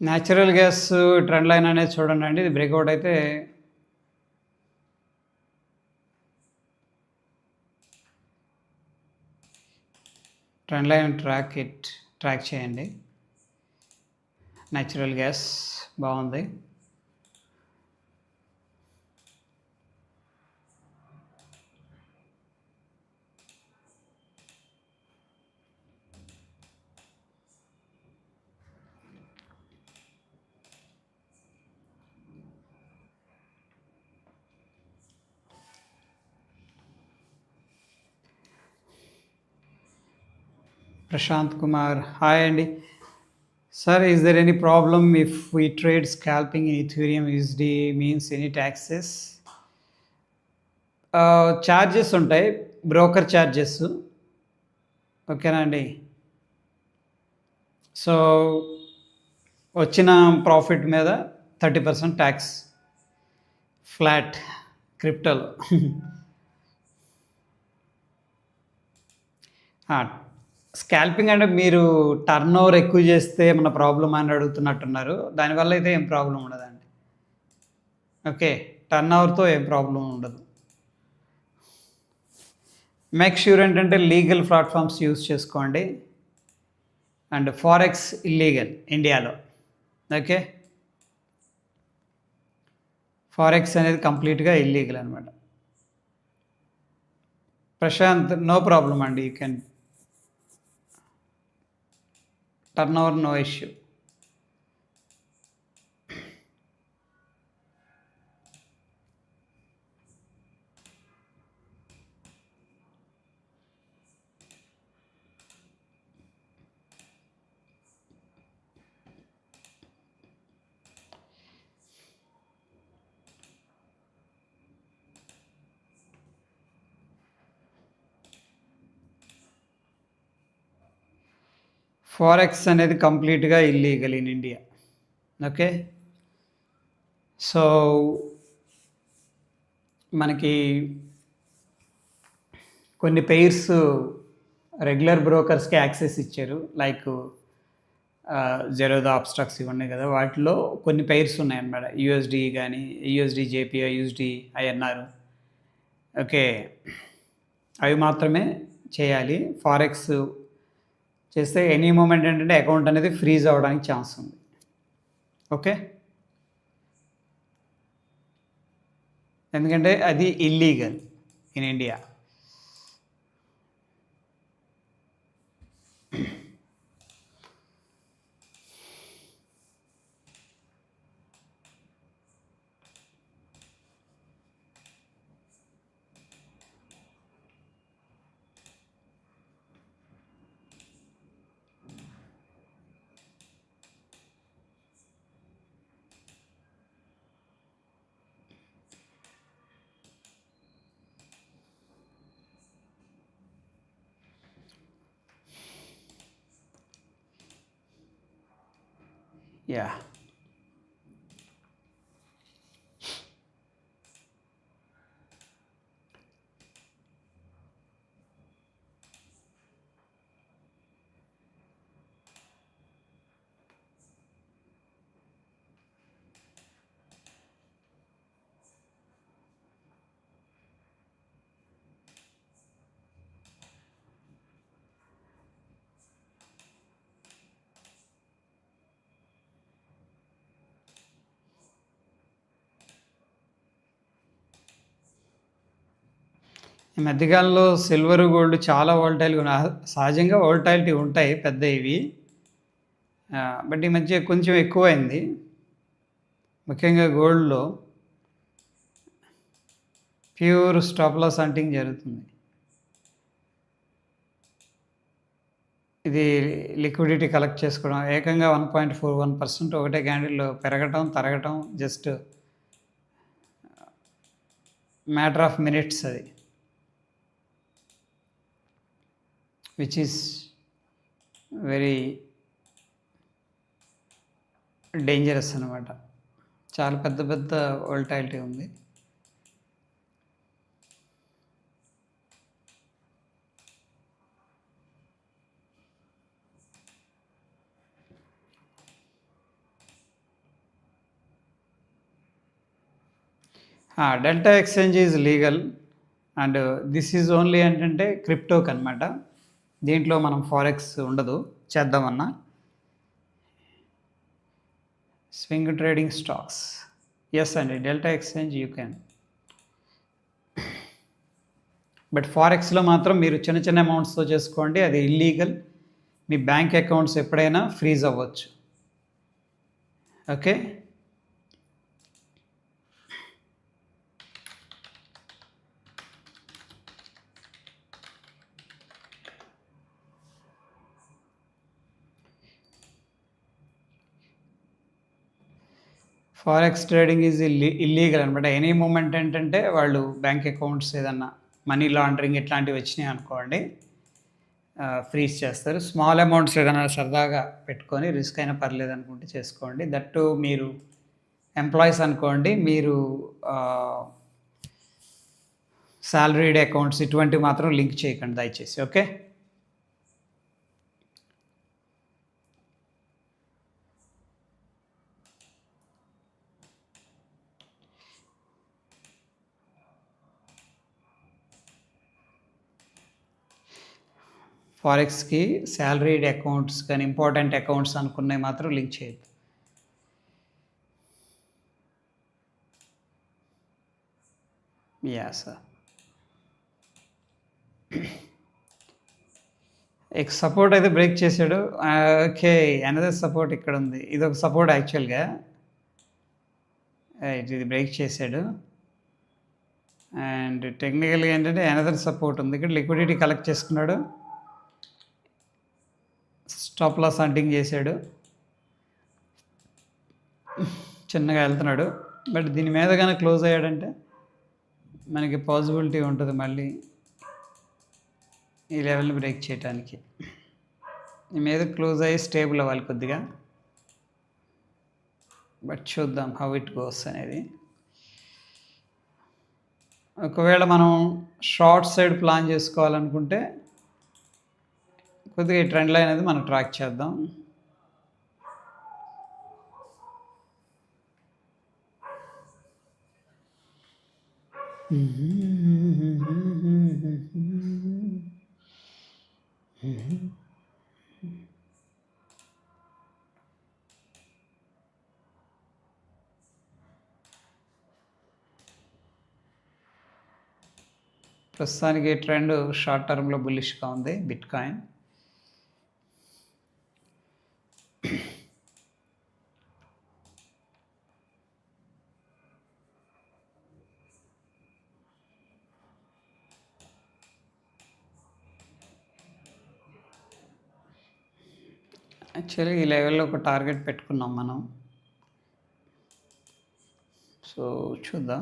న్యాచురల్ గ్యాస్ ట్రెండ్ లైన్ అనేది చూడండి అండి. ఇది బ్రేక్అవుట్ అయితే ట్రెండ్ లైన్ ట్రాక్ చేయండి. న్యాచురల్ గ్యాస్ బాగుంది. ప్రశాంత్ కుమార్ హాయ్ అండి. Sir is there any problem if we trade scalping in ethereum USD means any taxes? Charges ఉంటాయి, బ్రోకర్ ఛార్జెస్. ఓకేనా అండి. సో వచ్చిన ప్రాఫిట్ మీద 30% ట్యాక్స్ ఫ్లాట్ క్రిప్టోలో. స్కాల్పింగ్ అంటే మీరు టర్న్ ఓవర్ ఎక్కువ చేస్తే ఏమన్నా ప్రాబ్లమ్ అని అడుగుతున్నట్టున్నారు. దానివల్ల అయితే ఏం ప్రాబ్లం ఉండదండి. ఓకే, టర్న్ ఓవర్తో ఏం ప్రాబ్లం ఉండదు. మేక్ ష్యూర్ ఏంటంటే లీగల్ ప్లాట్ఫామ్స్ యూస్ చేసుకోండి. అండ్ ఫారెక్స్ ఇల్లీగల్ ఇండియాలో. ఓకే, ఫారెక్స్ అనేది కంప్లీట్గా ఇల్లీగల్ అనమాట. ప్రశాంత్ నో ప్రాబ్లం అండి, you can turn over, no issue. Forex అనేది కంప్లీట్గా illegal in India. Okay, so మనకి కొన్ని పెయిర్స్ రెగ్యులర్ బ్రోకర్స్కి యాక్సెస్ ఇచ్చారు, లైక్ జెరోదా, అబ్స్ట్రాక్స్ ఇవి ఉన్నాయి కదా, వాటిలో కొన్ని పెయిర్స్ ఉన్నాయన్నమాట. యూఎస్డి కానీ, USD JPY, USD INR. Okay, అవి మాత్రమే చేయాలి. ఫారెక్స్ చేస్తే ఎనీ మూమెంట్ ఏంటంటే అకౌంట్ అనేది ఫ్రీజ్ అవ్వడానికి ఛాన్స్ ఉంది. ఓకే, ఎందుకంటే అది ఇల్లీగల్ ఇన్ ఇండియా. యా, ఈ మధ్యకాలంలో సిల్వర్, గోల్డ్ చాలా వోల్టైల్గా ఉన్నాయి. సహజంగా వోల్టాలిటీ ఉంటాయి పెద్ద ఇవి, బట్ ఈ మధ్య కొంచెం ఎక్కువైంది. ముఖ్యంగా గోల్డ్లో ప్యూర్ స్టాప్ లాస్ హంటింగ్ జరుగుతుంది. ఇది లిక్విడిటీ కలెక్ట్ చేసుకోవడం, ఏకంగా 1.41% ఒకటే క్యాండిల్లో పెరగటం, తరగటం, జస్ట్ మ్యాటర్ ఆఫ్ మినిట్స్ అది, విచ్ ఈస్ వెరీ డేంజరస్ అనమాట. చాలా పెద్ద పెద్ద వోల్టాలిటీ ఉంది. Delta exchange is legal and this is only ఏంటంటే క్రిప్టోకి అనమాట. దీంట్లో మనం ఫారెక్స్ ఉండదు చేద్దామన్నా. స్వింగ్ ట్రేడింగ్ స్టాక్స్, ఎస్ అండి, Delta exchange you can, but ఫారెక్స్లో మాత్రం మీరు చిన్న చిన్న అమౌంట్స్తో చేసుకోండి, అది ఇల్లీగల్. మీ బ్యాంక్ అకౌంట్స్ ఎప్పుడైనా ఫ్రీజ్ అవ్వచ్చు. Okay, forex trading is illegal అనమాట. ఎనీ మూమెంట్ ఏంటంటే వాళ్ళు బ్యాంక్ అకౌంట్స్ ఏదన్నా మనీ లాండరింగ్ ఇట్లాంటివి వచ్చినాయి అనుకోండి, ఫ్రీజ్ చేస్తారు. స్మాల్ అమౌంట్స్ ఏదైనా సరదాగా పెట్టుకొని రిస్క్ అయినా పర్లేదు అనుకుంటే చేసుకోండి. దట్టు మీరు ఎంప్లాయీస్ అనుకోండి, మీరు సాలరీడ్ అకౌంట్స్ ఇటువంటివి మాత్రం లింక్ చేయకండి దయచేసి. ఓకే, ఫారెక్స్కి శాలరీడ్ అకౌంట్స్ కానీ ఇంపార్టెంట్ అకౌంట్స్ అనుకున్నవి మాత్రం లింక్ చేయొద్దు. యా సార్, సపోర్ట్ అయితే బ్రేక్ చేశాడు. ఓకే, అనదర్ సపోర్ట్ ఇక్కడ ఉంది. ఇది ఒక సపోర్ట్ యాక్చువల్గా. ఇది బ్రేక్ చేశాడు. అండ్ టెక్నికల్గా ఏంటంటే అనదర్ సపోర్ట్ ఉంది ఇక్కడ. లిక్విడిటీ కలెక్ట్ చేసుకున్నాడు, స్టాప్ లాస్ హంటింగ్ చేశాడు, చిన్నగా వెళ్తున్నాడు. బట్ దీని మీద కానీ క్లోజ్ అయ్యాడంటే మనకి పాసిబిలిటీ ఉంటుంది మళ్ళీ ఈ లెవెల్ని బ్రేక్ చేయడానికి. ఈ మీద క్లోజ్ అయ్యి స్టేబుల్ అవ్వాలి కొద్దిగా. బట్ చూద్దాం హౌ ఇట్ గోస్ అనేది. ఒకవేళ మనం షార్ట్ సైడ్ ప్లాన్ చేసుకోవాలనుకుంటే కొద్దిగా ఈ ట్రెండ్ లైన్ అనేది మనం ట్రాక్ చేద్దాం. ప్రస్తుతానికి ట్రెండ్ షార్ట్ టర్మ్లో బుల్లిష్గా ఉంది బిట్ కాయిన్. యాక్చువల్లీ ఈ లెవెల్లో ఒక టార్గెట్ పెట్టుకున్నాం మనం. సో చూద్దాం.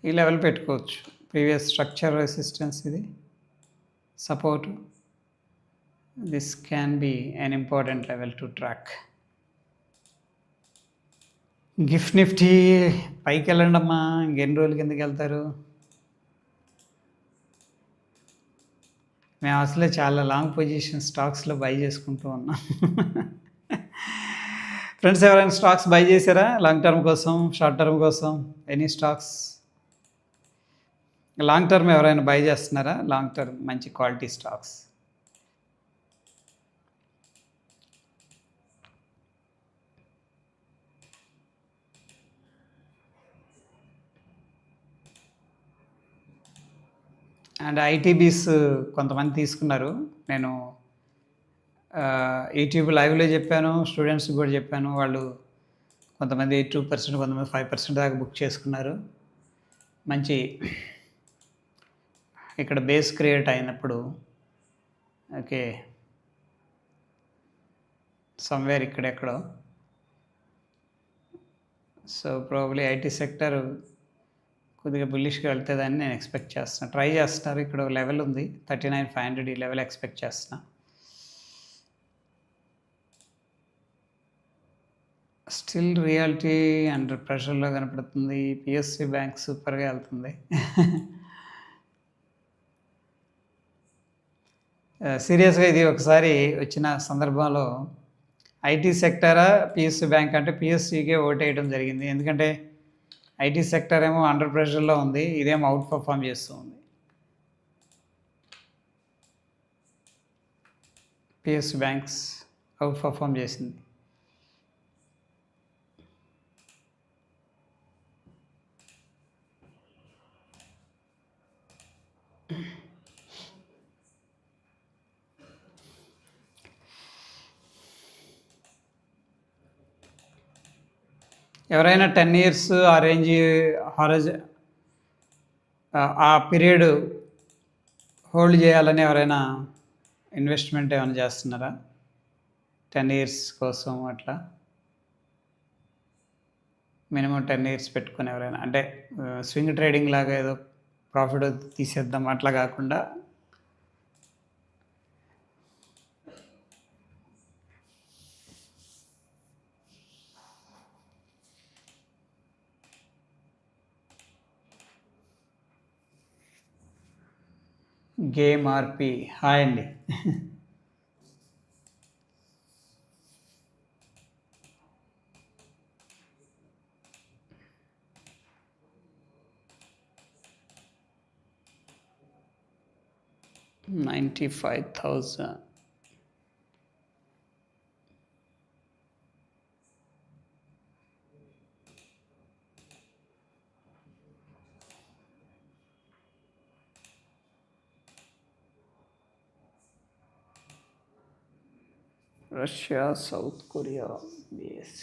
ఈ లెవెల్ పెట్టుకోవచ్చు. ప్రీవియస్ స్ట్రక్చర్ రెసిస్టెన్స్, ఇది support. This can be an important level to track. Gift Nifty పైకి వెళ్ళండి అమ్మా, ఇంకెన్ని రోజులు కిందకి వెళ్తారు? మేము అసలే చాలా లాంగ్ పొజిషన్ స్టాక్స్లో బై చేసుకుంటూ ఉన్నాం. ఫ్రెండ్స్, ఎవరైనా స్టాక్స్ బై చేశారా లాంగ్ టర్మ్ కోసం, షార్ట్ టర్మ్ కోసం? ఎనీ స్టాక్స్ లాంగ్ టర్మ్ ఎవరైనా బై చేస్తున్నారా? లాంగ్ టర్మ్ మంచి క్వాలిటీ స్టాక్స్. అండ్ ఐటీబీస్ కొంతమంది తీసుకున్నారు. నేను యూట్యూబ్ లైవ్లో చెప్పాను, స్టూడెంట్స్కి కూడా చెప్పాను. వాళ్ళు కొంతమంది 2%, కొంతమంది 5% దాకా బుక్ చేసుకున్నారు. మంచి ఇక్కడ బేస్ క్రియేట్ అయినప్పుడు, ఓకే, సమ్వేర్ ఇక్కడెక్కడో. సో ప్రాబబ్లీ ఐటీ సెక్టర్ కొద్దిగా బుల్లిష్గా వెళ్తుందని నేను ఎక్స్పెక్ట్ చేస్తున్నాను. ట్రై చేస్తున్నారు. ఇక్కడ లెవెల్ ఉంది 39,500, ఈ లెవెల్ ఎక్స్పెక్ట్ చేస్తున్నా. స్టిల్ రియాలిటీ అండర్ ప్రెషర్లో కనపడుతుంది. పిఎస్సి బ్యాంక్ సూపర్గా వెళ్తుంది. సీరియస్గా ఇది ఒకసారి వచ్చిన సందర్భంలో ఐటీ సెక్టరా పిఎస్సి బ్యాంక్ అంటే పిఎస్సికే ఓటేయడం జరిగింది. ఎందుకంటే ఐటీ సెక్టర్ ఏమో అండర్ ప్రెషర్లో ఉంది, ఇదేమో అవుట్ పర్ఫామ్ చేస్తూ ఉంది. పిఎస్సి బ్యాంక్స్ అవుట్ పర్ఫామ్ చేసింది. ఎవరైనా 10 years ఆ రేంజ్ ఆ పీరియడ్ హోల్డ్ చేయాలని ఎవరైనా ఇన్వెస్ట్మెంట్ ఏమైనా చేస్తున్నారా 10 ఇయర్స్ కోసం అట్లా మినిమం 10 ఇయర్స్ పెట్టుకొని ఎవరైనా అంటే స్వింగ్ ట్రేడింగ్ లాగా ఏదో ప్రాఫిట్ తీసేద్దాం అట్లా కాకుండా గేమ్ ఆర్పి హాయ్ అండి. $95,000. Russia, south Korea, BSC.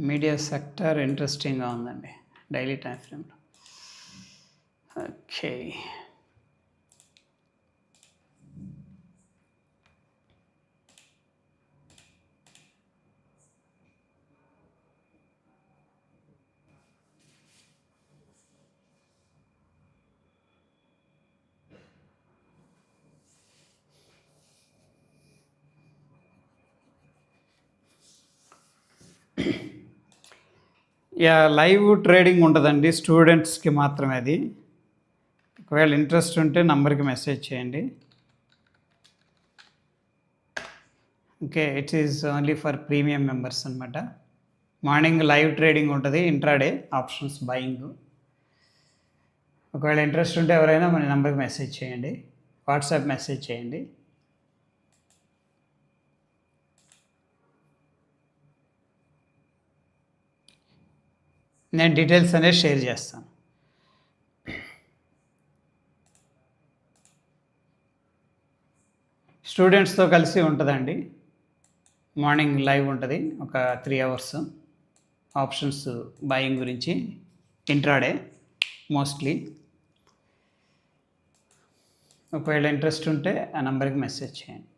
Media sector ఇంట్రెస్టింగ్గా ఉందండి డైలీ టైం ఫ్రేమ్లో. ఓకే, లైవ్ ట్రేడింగ్ ఉంటుందండి స్టూడెంట్స్కి మాత్రమే. అది ఒకవేళ ఇంట్రెస్ట్ ఉంటే నంబర్కి మెసేజ్ చేయండి. Okay, it is only for premium members అనమాట. మార్నింగ్ లైవ్ ట్రేడింగ్ ఉంటుంది, ఇంట్రాడే ఆప్షన్స్ బయింగ్. ఒకవేళ ఇంట్రెస్ట్ ఉంటే ఎవరైనా మన నెంబర్కి మెసేజ్ చేయండి, వాట్సాప్ మెసేజ్ చేయండి. నేను డీటెయిల్స్ అనేది షేర్ చేస్తాను. స్టూడెంట్స్తో కలిసి ఉంటుందండి. మార్నింగ్ లైవ్ ఉంటుంది ఒక 3 hours. ఆప్షన్స్ బయింగ్ గురించి ఇంట్రాడే మోస్ట్లీ. ఒకవేళ ఇంట్రెస్ట్ ఉంటే ఆ నెంబర్కి మెసేజ్ చేయండి.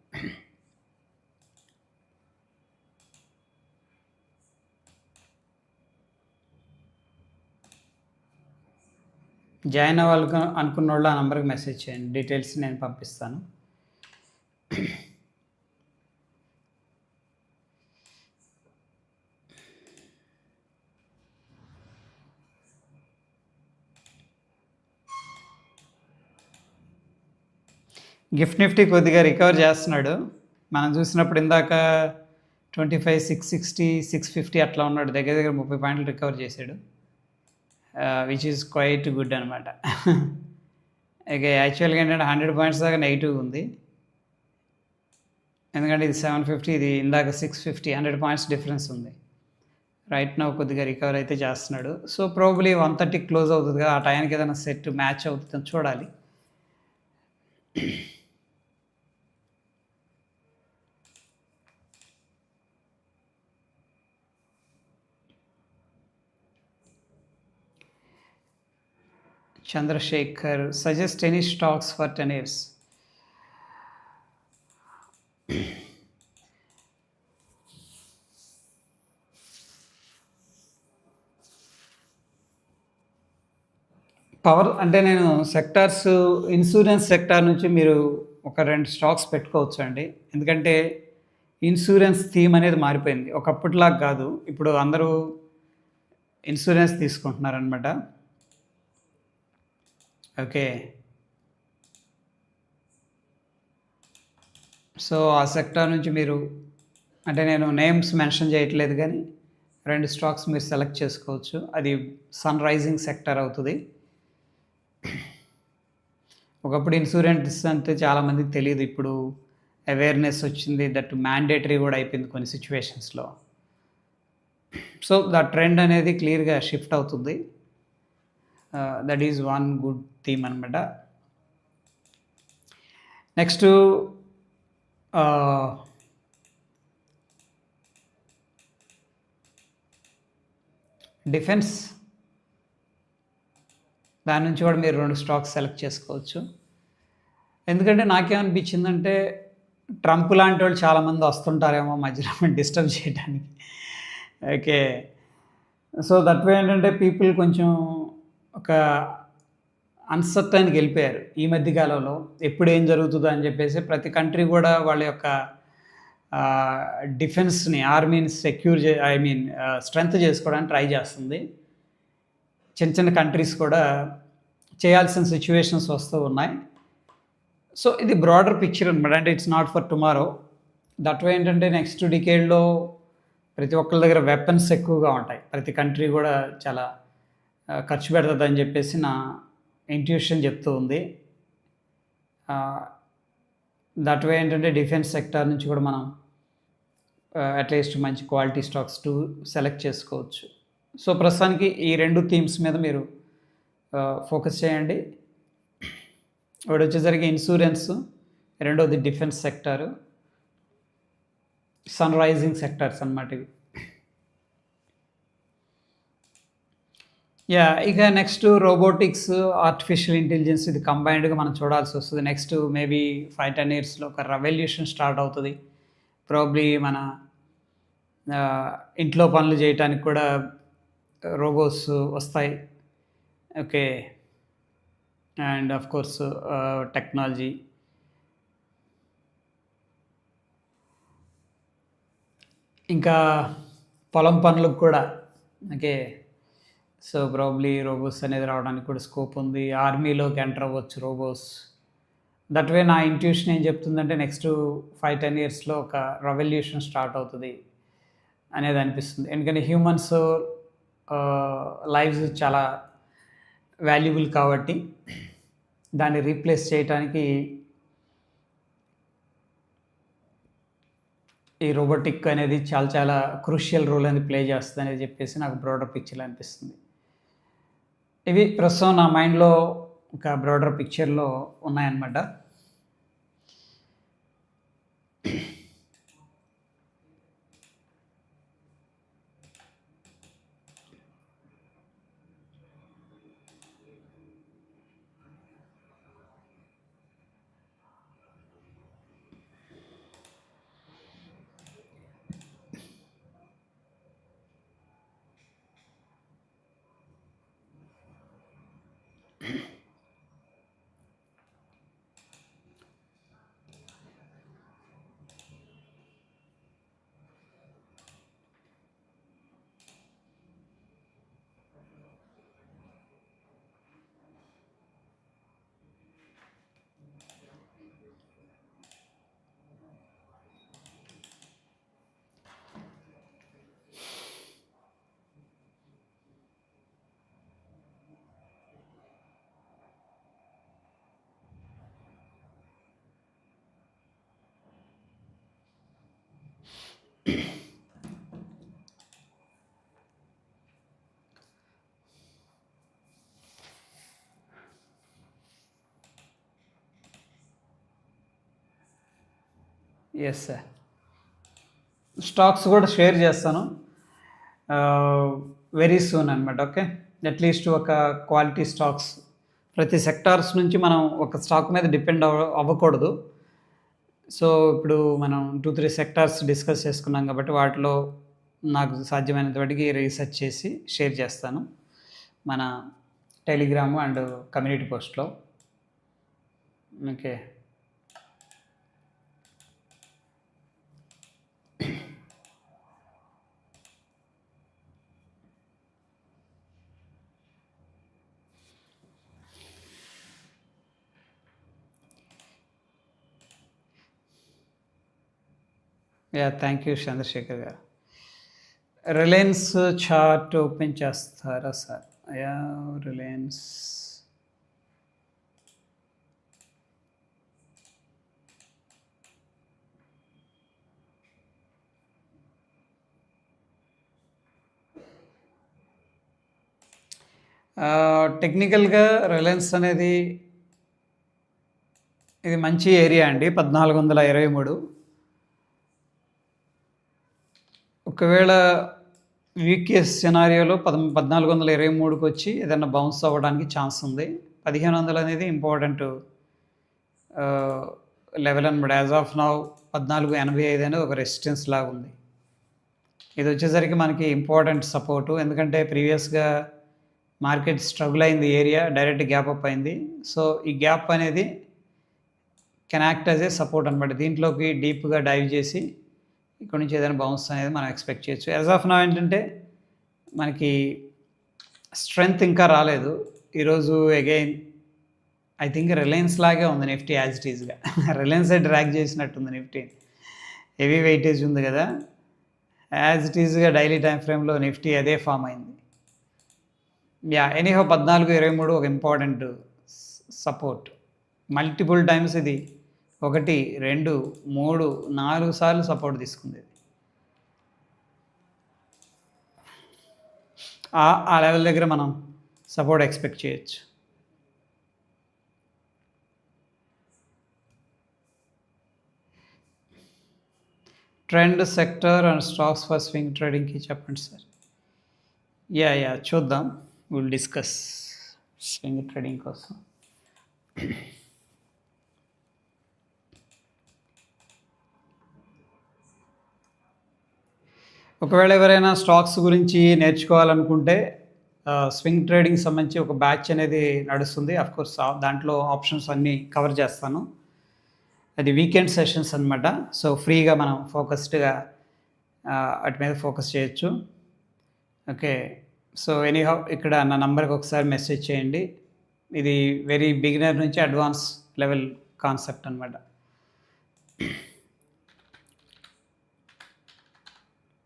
జాయిన్ అవ్వాలి అనుకున్న వాళ్ళు ఆ నెంబర్కి మెసేజ్ చేయండి, డీటెయిల్స్ నేను పంపిస్తాను. గిఫ్ట్ నిఫ్టీ కొద్దిగా రికవర్ చేస్తున్నాడు. మనం చూసినప్పుడు ఇందాక 25, 660, 650 అట్లా ఉన్నాడు. దగ్గర 30 పాయింట్లు రికవర్ చేశాడు, విచ్ ఈజ్ క్వైట్ గుడ్ అనమాట. ఇక యాక్చువల్గా ఏంటంటే 100 పాయింట్స్ దాకా నెగిటివ్ ఉంది, ఎందుకంటే ఇది 750, ఇది ఇందాక 650, 100 పాయింట్స్ డిఫరెన్స్ ఉంది. రైట్ నౌ కొద్దిగా రికవర్ అయితే చేస్తున్నాడు. సో ప్రాబబ్లీ 130 క్లోజ్ అవుతుంది కదా, ఆ టైంకి ఏదైనా సెట్ మ్యాచ్ అవుతుందని చూడాలి. Chandrasekhar, suggest any stocks for 10 years. Power అంటే నేను సెక్టార్స్, ఇన్సూరెన్స్ సెక్టార్ నుంచి మీరు ఒక 2 స్టాక్స్ పెట్టుకోవచ్చు అండి. ఎందుకంటే ఇన్సూరెన్స్ థీమ్ అనేది మారిపోయింది. ఒకప్పటిలాగా కాదు. ఇప్పుడు అందరూ ఇన్సూరెన్స్ తీసుకుంటున్నారనమాట. ఓకే. సో, ఆ సెక్టార్ నుంచి మీరు అంటే నేను నేమ్స్ మెన్షన్ చేయట్లేదు గానీ, 2 స్టాక్స్ మీరు సెలెక్ట్ చేసుకోవచ్చు. అది సన్ రైజింగ్ సెక్టార్ అవుతది. ఒకప్పుడు ఇన్సూరెన్స్ అంటే చాలామందికి తెలీదు. ఇప్పుడు అవేర్‌నెస్ వచ్చింది. దట్ మ్యాండేటరీ గూడా అయిపోయింది కొన్ని సిట్యుయేషన్స్‌లో. సో, ద ట్రెండ్ అనేది క్లియర్‌గా షిఫ్ట్ అవుతుంది. That is one good theme అనమాట. Next defence. దాని నుంచి కూడా మీరు 2 స్టాక్స్ సెలెక్ట్ చేసుకోవచ్చు. ఎందుకంటే నాకేమనిపించిందంటే, ట్రంప్ లాంటోళ్ళు చాలామంది వస్తుంటారేమో మధ్యలో డిస్టర్బ్ చేయడానికి. ఓకే. సో, దట్ వే ఏంటంటే పీపుల్ కొంచెం ఒక అన్‌సర్టైన్‌గెళ్ళిపోయారు. ఈ మధ్య కాలంలో ఎప్పుడేం జరుగుతదో అని చెప్పేసి ప్రతి కంట్రీ గూడా వాళ్ళ యొక్క డిఫెన్స్‌ని, ఆర్మీని సెక్యూర్ స్ట్రెంత్ చేసుకోవడానికి ట్రై చేస్తుంది. చిన్న చిన్న కంట్రీస్ కూడా చేయాల్సిన సిట్యుయేషన్స్ వస్తూ ఉన్నాయి. సో, ఇది బ్రాడర్ పిక్చర్ అనమాట. అంటే it's not for tomorrow. That way ఏంటంటే నెక్స్ట్ డికేడ్‌లో ప్రతి ఒక్కళ్ళ దగ్గర వెపన్స్ ఎక్కువగా ఉంటాయి. ప్రతి కంట్రీ గూడా చాలా ఖర్చు పెడతదని చెప్పేసి నా ఇంట్యూషన్ చెప్తూ ఉంది. దట్ వే ఏంటంటే డిఫెన్స్ సెక్టార్ నుంచి కూడా మనం అట్‌లీస్ట్ మంచి క్వాలిటీ స్టాక్స్ సెలెక్ట్ చేసుకోవచ్చు. సో, ప్రస్తుతానికి ఈ 2 థీమ్స్ మీద మీరు ఫోకస్ చేయండి. ఒకటొచ్చేసరికి ఇన్సూరెన్స్, రెండోది defence sector. Sun rising sectors అనమాట ఇవి. ఇక నెక్స్ట్ రోబోటిక్స్, ఆర్టిఫిషియల్ ఇంటెలిజెన్స్ ఇది కంబైన్డ్‌గా మనం చూడాల్సొస్తది. నెక్స్ట్ మేబీ 5, 10 ఇయర్స్‌లో ఒక రెవల్యూషన్ స్టార్ట్ అవుతది. ప్రాబబ్లీ మన ఇంట్లో పనులు చేయటానికి కూడా రోబోట్స్ వస్తాయి. Okay. And of course technology. ఇంకా పొలం పనులకు కూడా ఓకే. సో, ప్రాబబ్లీ రోబోట్స్ అనేది రావడానికి కూడా స్కోప్ ఉంది. ఆర్మీలోకి ఎంటర్ అవ్వచ్చు రోబోట్స్. దట్ వే నా ఇంట్యూషన్ ఏం చెప్తుందంటే నెక్స్ట్ 5, 10 ఇయర్స్‌లో ఒక రెవల్యూషన్ స్టార్ట్ అవుతది అనేది అనిపిస్తుంది. ఎందుకంటే హ్యూమన్స్ లైవ్స్ చాలా వాల్యుబుల్ కాబట్టి దాన్ని రీప్లేస్ చేయటానికి ఈ రోబోటిక్ అనేది చాలా చాలా క్రూషియల్ రోల్ అనేది ప్లే చేస్తదనేది చెప్పేసి నాకు బ్రాడర్ పిక్చర్‌లో అనిపిస్తుంది. ఇవి ప్రస్తుతం నా మైండ్‌లో ఒక బ్రాడర్ పిక్చర్‌లో ఉన్నాయన్నమాట. Yes sir. స్టాక్స్ కూడా షేర్ చేస్తాను. వెరీ సూన్ అనమాట. ఓకే. అట్‌లీస్ట్ ఒక క్వాలిటీ స్టాక్స్ ప్రతి సెక్టార్స్ నుంచి మనం ఒక స్టాక్ మీద డిపెండ్ అవ్వకూడదు. సో, ఇప్పుడు మనం 2, 3 సెక్టార్స్ డిస్కస్ చేసుకున్నాం కాబట్టి వాటిలో నాకు సాధ్యమైనంత మటికి రీసెర్చ్ చేసి షేర్ చేస్తాను. మన టెలిగ్రామ్ అండ్ కమ్యూనిటీ పోస్ట్‌లో. Okay. Yeah thank you Chandrashekar గారు. రిలయన్స్ చార్ట్ ఓపెన్ చేస్తారా సార్? యా రిలయన్స్ టెక్నికల్గా రిలయన్స్ అనేది ఇది మంచి ఏరియా అండి. 1423. ఒకవేళ వీకెస్ సినారియోలో 1423కి వచ్చి ఏదైనా బౌన్స్ అవ్వడానికి ఛాన్స్ ఉంది. 1500 అనేది ఇంపార్టెంట్ లెవెల్ అనమాట. యాజ్ ఆఫ్ నౌ 1485 అనేది ఒక రెసిస్టెన్స్ లాగా ఉంది. ఇది వచ్చేసరికి మనకి ఇంపార్టెంట్ సపోర్టు. ఎందుకంటే ప్రీవియస్గా మార్కెట్ స్ట్రగుల్ అయింది, ఏరియా డైరెక్ట్ గ్యాప్ అప్ అయింది. సో ఈ గ్యాప్ అనేది can act as a support అనమాట. దీంట్లోకి డీప్గా డైవ్ చేసి ఇక్కడ నుంచి ఏదైనా బౌన్స్ అనేది మనం ఎక్స్పెక్ట్ చేయొచ్చు. యాజ్ ఆఫ్ నౌ ఏంటంటే మనకి స్ట్రెంగ్త్ ఇంకా రాలేదు. ఈరోజు అగైన్ ఐ థింక్ రిలయన్స్ లాగే ఉంది నిఫ్టీ యాజ్ ఇట్ ఈజ్గా. రిలయన్సే డ్రాగ్ చేసినట్టుంది నిఫ్టీ. హెవీ వెయిటేజ్ ఉంది కదా, యాజ్ ఇట్ ఈజ్గా డైలీ టైం ఫ్రేమ్లో నిఫ్టీ అదే ఫామ్ అయింది. యా ఎనీహో 1423 ఒక ఇంపార్టెంట్ సపోర్ట్. మల్టిపుల్ టైమ్స్ ఇది 1, 2, 3, 4 సార్లు సపోర్ట్ తీసుకుంది. ఆ లెవెల్ దగ్గర మనం సపోర్ట్ ఎక్స్పెక్ట్ చేయొచ్చు. Trend sector and stocks for swing ట్రేడింగ్కి చెప్పండి సార్. యా చూద్దాం, విల్ డిస్కస్ స్వింగ్ ట్రేడింగ్ కోసం. ఒకవేళ ఎవరైనా స్టాక్స్ గురించి నేర్చుకోవాలనుకుంటే స్వింగ్ ట్రేడింగ్ సంబంధించి ఒక బ్యాచ్ అనేది నడుస్తుంది. అఫ్కోర్స్ దాంట్లో ఆప్షన్స్ అన్నీ కవర్ చేస్తాను. అది వీకెండ్ సెషన్స్ అనమాట. సో ఫ్రీగా మనం ఫోకస్డ్గా వాటి మీద ఫోకస్ చేయొచ్చు. ఓకే, సో ఎనీహౌ ఇక్కడ నా నంబర్కి ఒకసారి మెసేజ్ చేయండి. ఇది వెరీ బిగినర్ నుంచి అడ్వాన్స్ లెవెల్ కాన్సెప్ట్ అనమాట.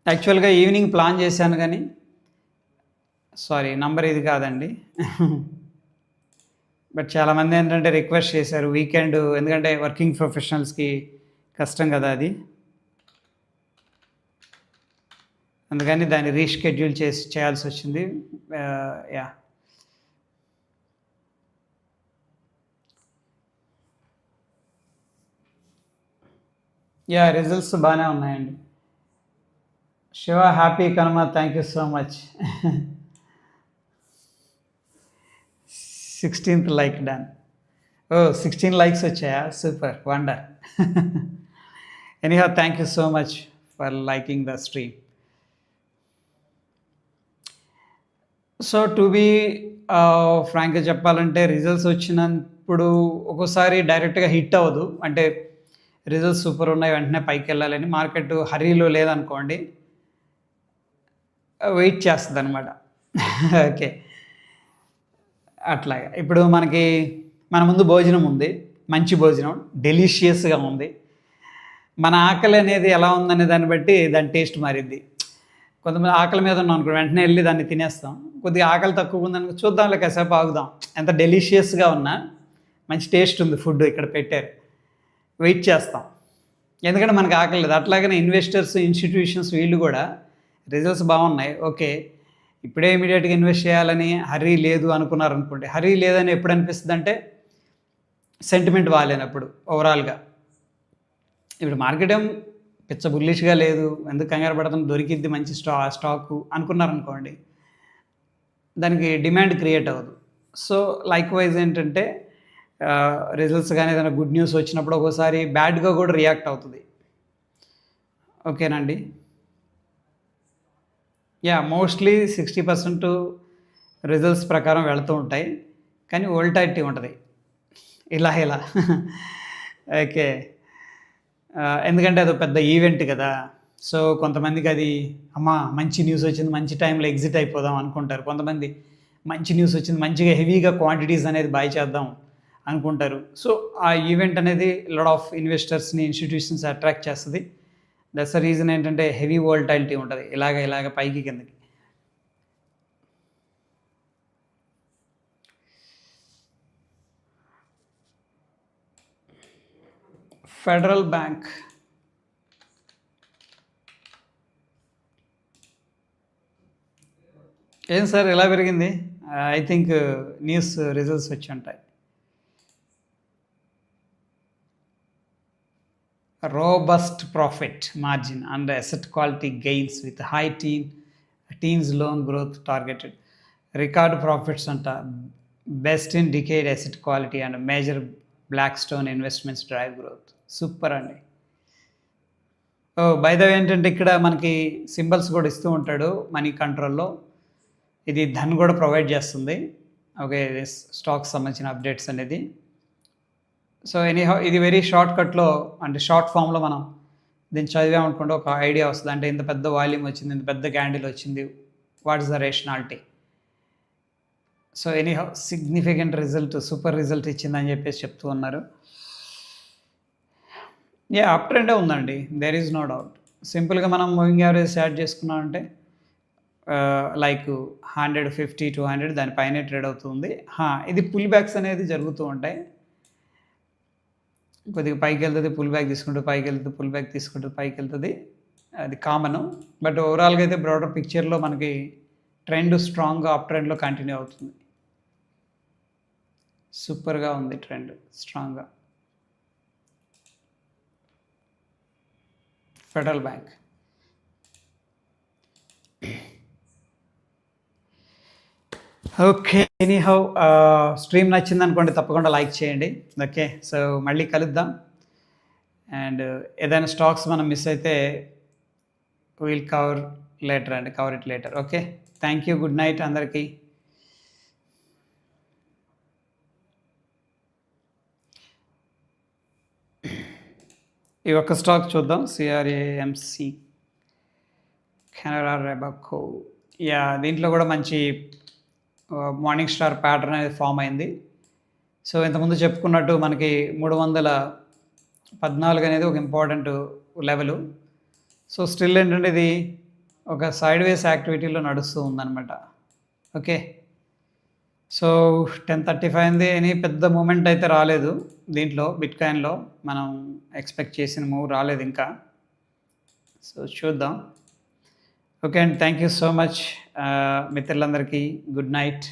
యాక్చువల్గా ఈవినింగ్ ప్లాన్ చేశాను కానీ సారీ నంబర్ ఇది కాదండి. బట్ చాలామంది ఏంటంటే రిక్వెస్ట్ చేశారు వీకెండ్, ఎందుకంటే వర్కింగ్ ప్రొఫెషనల్స్కి కష్టం కదా అది, అందుకని దాన్ని రీషెడ్యూల్ చేయాల్సి వచ్చింది. యా రిజల్ట్స్ బాగానే ఉన్నాయండి. Shiva happy Kanuma, thank you so much. 16th like done. 16 likes వచ్చాయా? Super, wonder. Anyhow thank you so much for liking the stream. So to be ఫ్రాంక్గా చెప్పాలంటే రిజల్ట్స్ వచ్చినప్పుడు ఒక్కోసారి డైరెక్ట్గా హిట్ అవ్వదు. అంటే రిజల్ట్స్ సూపర్ ఉన్నాయి వెంటనే పైకి వెళ్ళాలని మార్కెట్ హరీలో లేదనుకోండి, వెయిట్ చేస్తుంది అనమాట. ఓకే, అట్లాగా. ఇప్పుడు మన ముందు భోజనం ఉంది, మంచి భోజనం, డెలిషియస్గా ఉంది. మన ఆకలి అనేది ఎలా ఉందనే దాన్ని బట్టి దాని టేస్ట్ మారిద్ది. కొంతమంది ఆకలి మీద ఉన్నాం అనుకో, వెంటనే వెళ్ళి దాన్ని తినేస్తాం. కొద్దిగా ఆకలి తక్కువ ఉందనుకో, చూద్దాంలే కాసేపు ఆగుదాం. ఎంత డెలిషియస్గా ఉన్నా, మంచి టేస్ట్ ఉంది ఫుడ్ ఇక్కడ పెట్టారు, వెయిట్ చేస్తాం, ఎందుకంటే మనకు ఆకలి లేదు. అట్లాగనే ఇన్వెస్టర్స్, ఇన్స్టిట్యూషన్స్ వీళ్ళు కూడా రిజల్ట్స్ బాగున్నాయి, ఓకే ఇప్పుడే ఇమీడియట్గా ఇన్వెస్ట్ చేయాలని హరీ లేదు అనుకున్నారనుకోండి. హరీ లేదని ఎప్పుడు అనిపిస్తుంది అంటే సెంటిమెంట్ బాగాలేనప్పుడు. ఓవరాల్గా ఇప్పుడు మార్కెట్ ఏం పిచ్చ బుల్లిష్గా లేదు, ఎందుకు కంగారు పడతాం, దొరికిద్ది మంచి స్టాకు అనుకున్నారనుకోండి, దానికి డిమాండ్ క్రియేట్ అవ్వదు. సో లైక్ వైజ్ ఏంటంటే రిజల్ట్స్ కానీ ఏదైనా గుడ్ న్యూస్ వచ్చినప్పుడు ఒక్కోసారి బ్యాడ్గా కూడా రియాక్ట్ అవుతుంది. ఓకేనండి. యా మోస్ట్లీ 60% రిజల్ట్స్ ప్రకారం వెళుతూ ఉంటాయి, కానీ వోల్టాలిటీ ఉంటుంది ఇలా. ఓకే, ఎందుకంటే అది పెద్ద ఈవెంట్ కదా. సో కొంతమందికి అది అమ్మా మంచి న్యూస్ వచ్చింది, మంచి టైంలో ఎగ్జిట్ అయిపోదాం అనుకుంటారు. కొంతమంది మంచి న్యూస్ వచ్చింది, మంచిగా హెవీగా క్వాంటిటీస్ అనేది బై చేద్దాం అనుకుంటారు. సో ఆ ఈవెంట్ అనేది లాట్ ఆఫ్ ఇన్వెస్టర్స్ని, ఇన్స్టిట్యూషన్స్ అట్రాక్ట్ చేస్తుంది. దట్స్ ద రీజన్ ఏంటంటే హెవీ వోల్టాలిటీ ఉంటుంది, ఇలాగ పైకి కిందకి. ఫెడరల్ బ్యాంక్ ఏం సార్ ఎలా పెరిగింది? ఐ థింక్ న్యూస్ రిజల్ట్స్ వచ్చి ఉంటాయి. Robust profit margin and asset quality gains with high teens loan growth targeted. Record profits anta, best in decade asset quality and major Blackstone investments drive growth. Super అండి. By the way ఏంటంటే ఇక్కడ మనకి symbols కూడా ఇస్తూ ఉంటాడు money కంట్రోల్లో. ఇది ధన్ కూడా ప్రొవైడ్ చేస్తుంది. ఓకే, స్టాక్స్ సంబంధించిన అప్డేట్స్ అనేది. సో ఎనీహౌ ఇది వెరీ షార్ట్ కట్లో అంటే షార్ట్ ఫామ్లో మనం దీన్ని చదివామనుకుంటే ఒక ఐడియా వస్తుంది. అంటే ఇంత పెద్ద వాల్యూమ్ వచ్చింది, ఇంత పెద్ద క్యాండిల్ వచ్చింది, what is the rationality. So anyhow significant result, super result ఇచ్చిందని చెప్పేసి చెప్తూ ఉన్నారు. అప్ ట్రెండే ఉందండి, దేర్ ఈజ్ నో డౌట్. సింపుల్గా మనం మూవింగ్ యావరేజ్ యాడ్ చేసుకున్నామంటే లైక్ 150, 200 దానిపైనే ట్రేడ్ అవుతుంది. ఇది పుల్ బ్యాక్స్ అనేది జరుగుతూ ఉంటాయి. కొద్దిగా పైకి వెళ్తుంది, పుల్ బ్యాక్ తీసుకుంటుంది, పైకి వెళ్తుంది, పుల్ బ్యాక్ తీసుకుంటుంది, పైకి వెళ్తుంది, అది కామను. బట్ ఓవరాల్గా అయితే బ్రాడర్ పిక్చర్లో మనకి ట్రెండ్ స్ట్రాంగ్గా అప్ ట్రెండ్లో కంటిన్యూ అవుతుంది. సూపర్గా ఉంది ట్రెండ్, స్ట్రాంగ్గా. Federal bank. Okay, anyhow stream నచ్చింది అనుకోండి, తప్పకుండా లైక్ చేయండి. ఓకే, సో మళ్ళీ కలుద్దాం. అండ్ ఏదైనా స్టాక్స్ మనం మిస్ అయితే will cover it later. Okay, thank you, good night అందరికీ. ఈ ఒక్క స్టాక్ చూద్దాం, CRAMC, కెనరా రెబకో. దీంట్లో కూడా మంచి మార్నింగ్ స్టార్ ప్యాటర్న్ అనేది ఫామ్ అయింది. సో ఇంతకుముందు చెప్పుకున్నట్టు మనకి 314 అనేది ఒక ఇంపార్టెంట్ లెవెలు. సో స్టిల్ ఏంటంటే ఇది ఒక సైడ్ వేస్ యాక్టివిటీలో నడుస్తూ ఉందన్నమాట. ఓకే, సో 1035 అయింది అని పెద్ద మూమెంట్ అయితే రాలేదు దీంట్లో. బిట్కాయిన్లో మనం ఎక్స్పెక్ట్ చేసిన మూవ్ రాలేదు ఇంకా. సో చూద్దాం. ఓకే అండి, థ్యాంక్ యూ సో మచ్ మిత్రులందరికీ. Good night.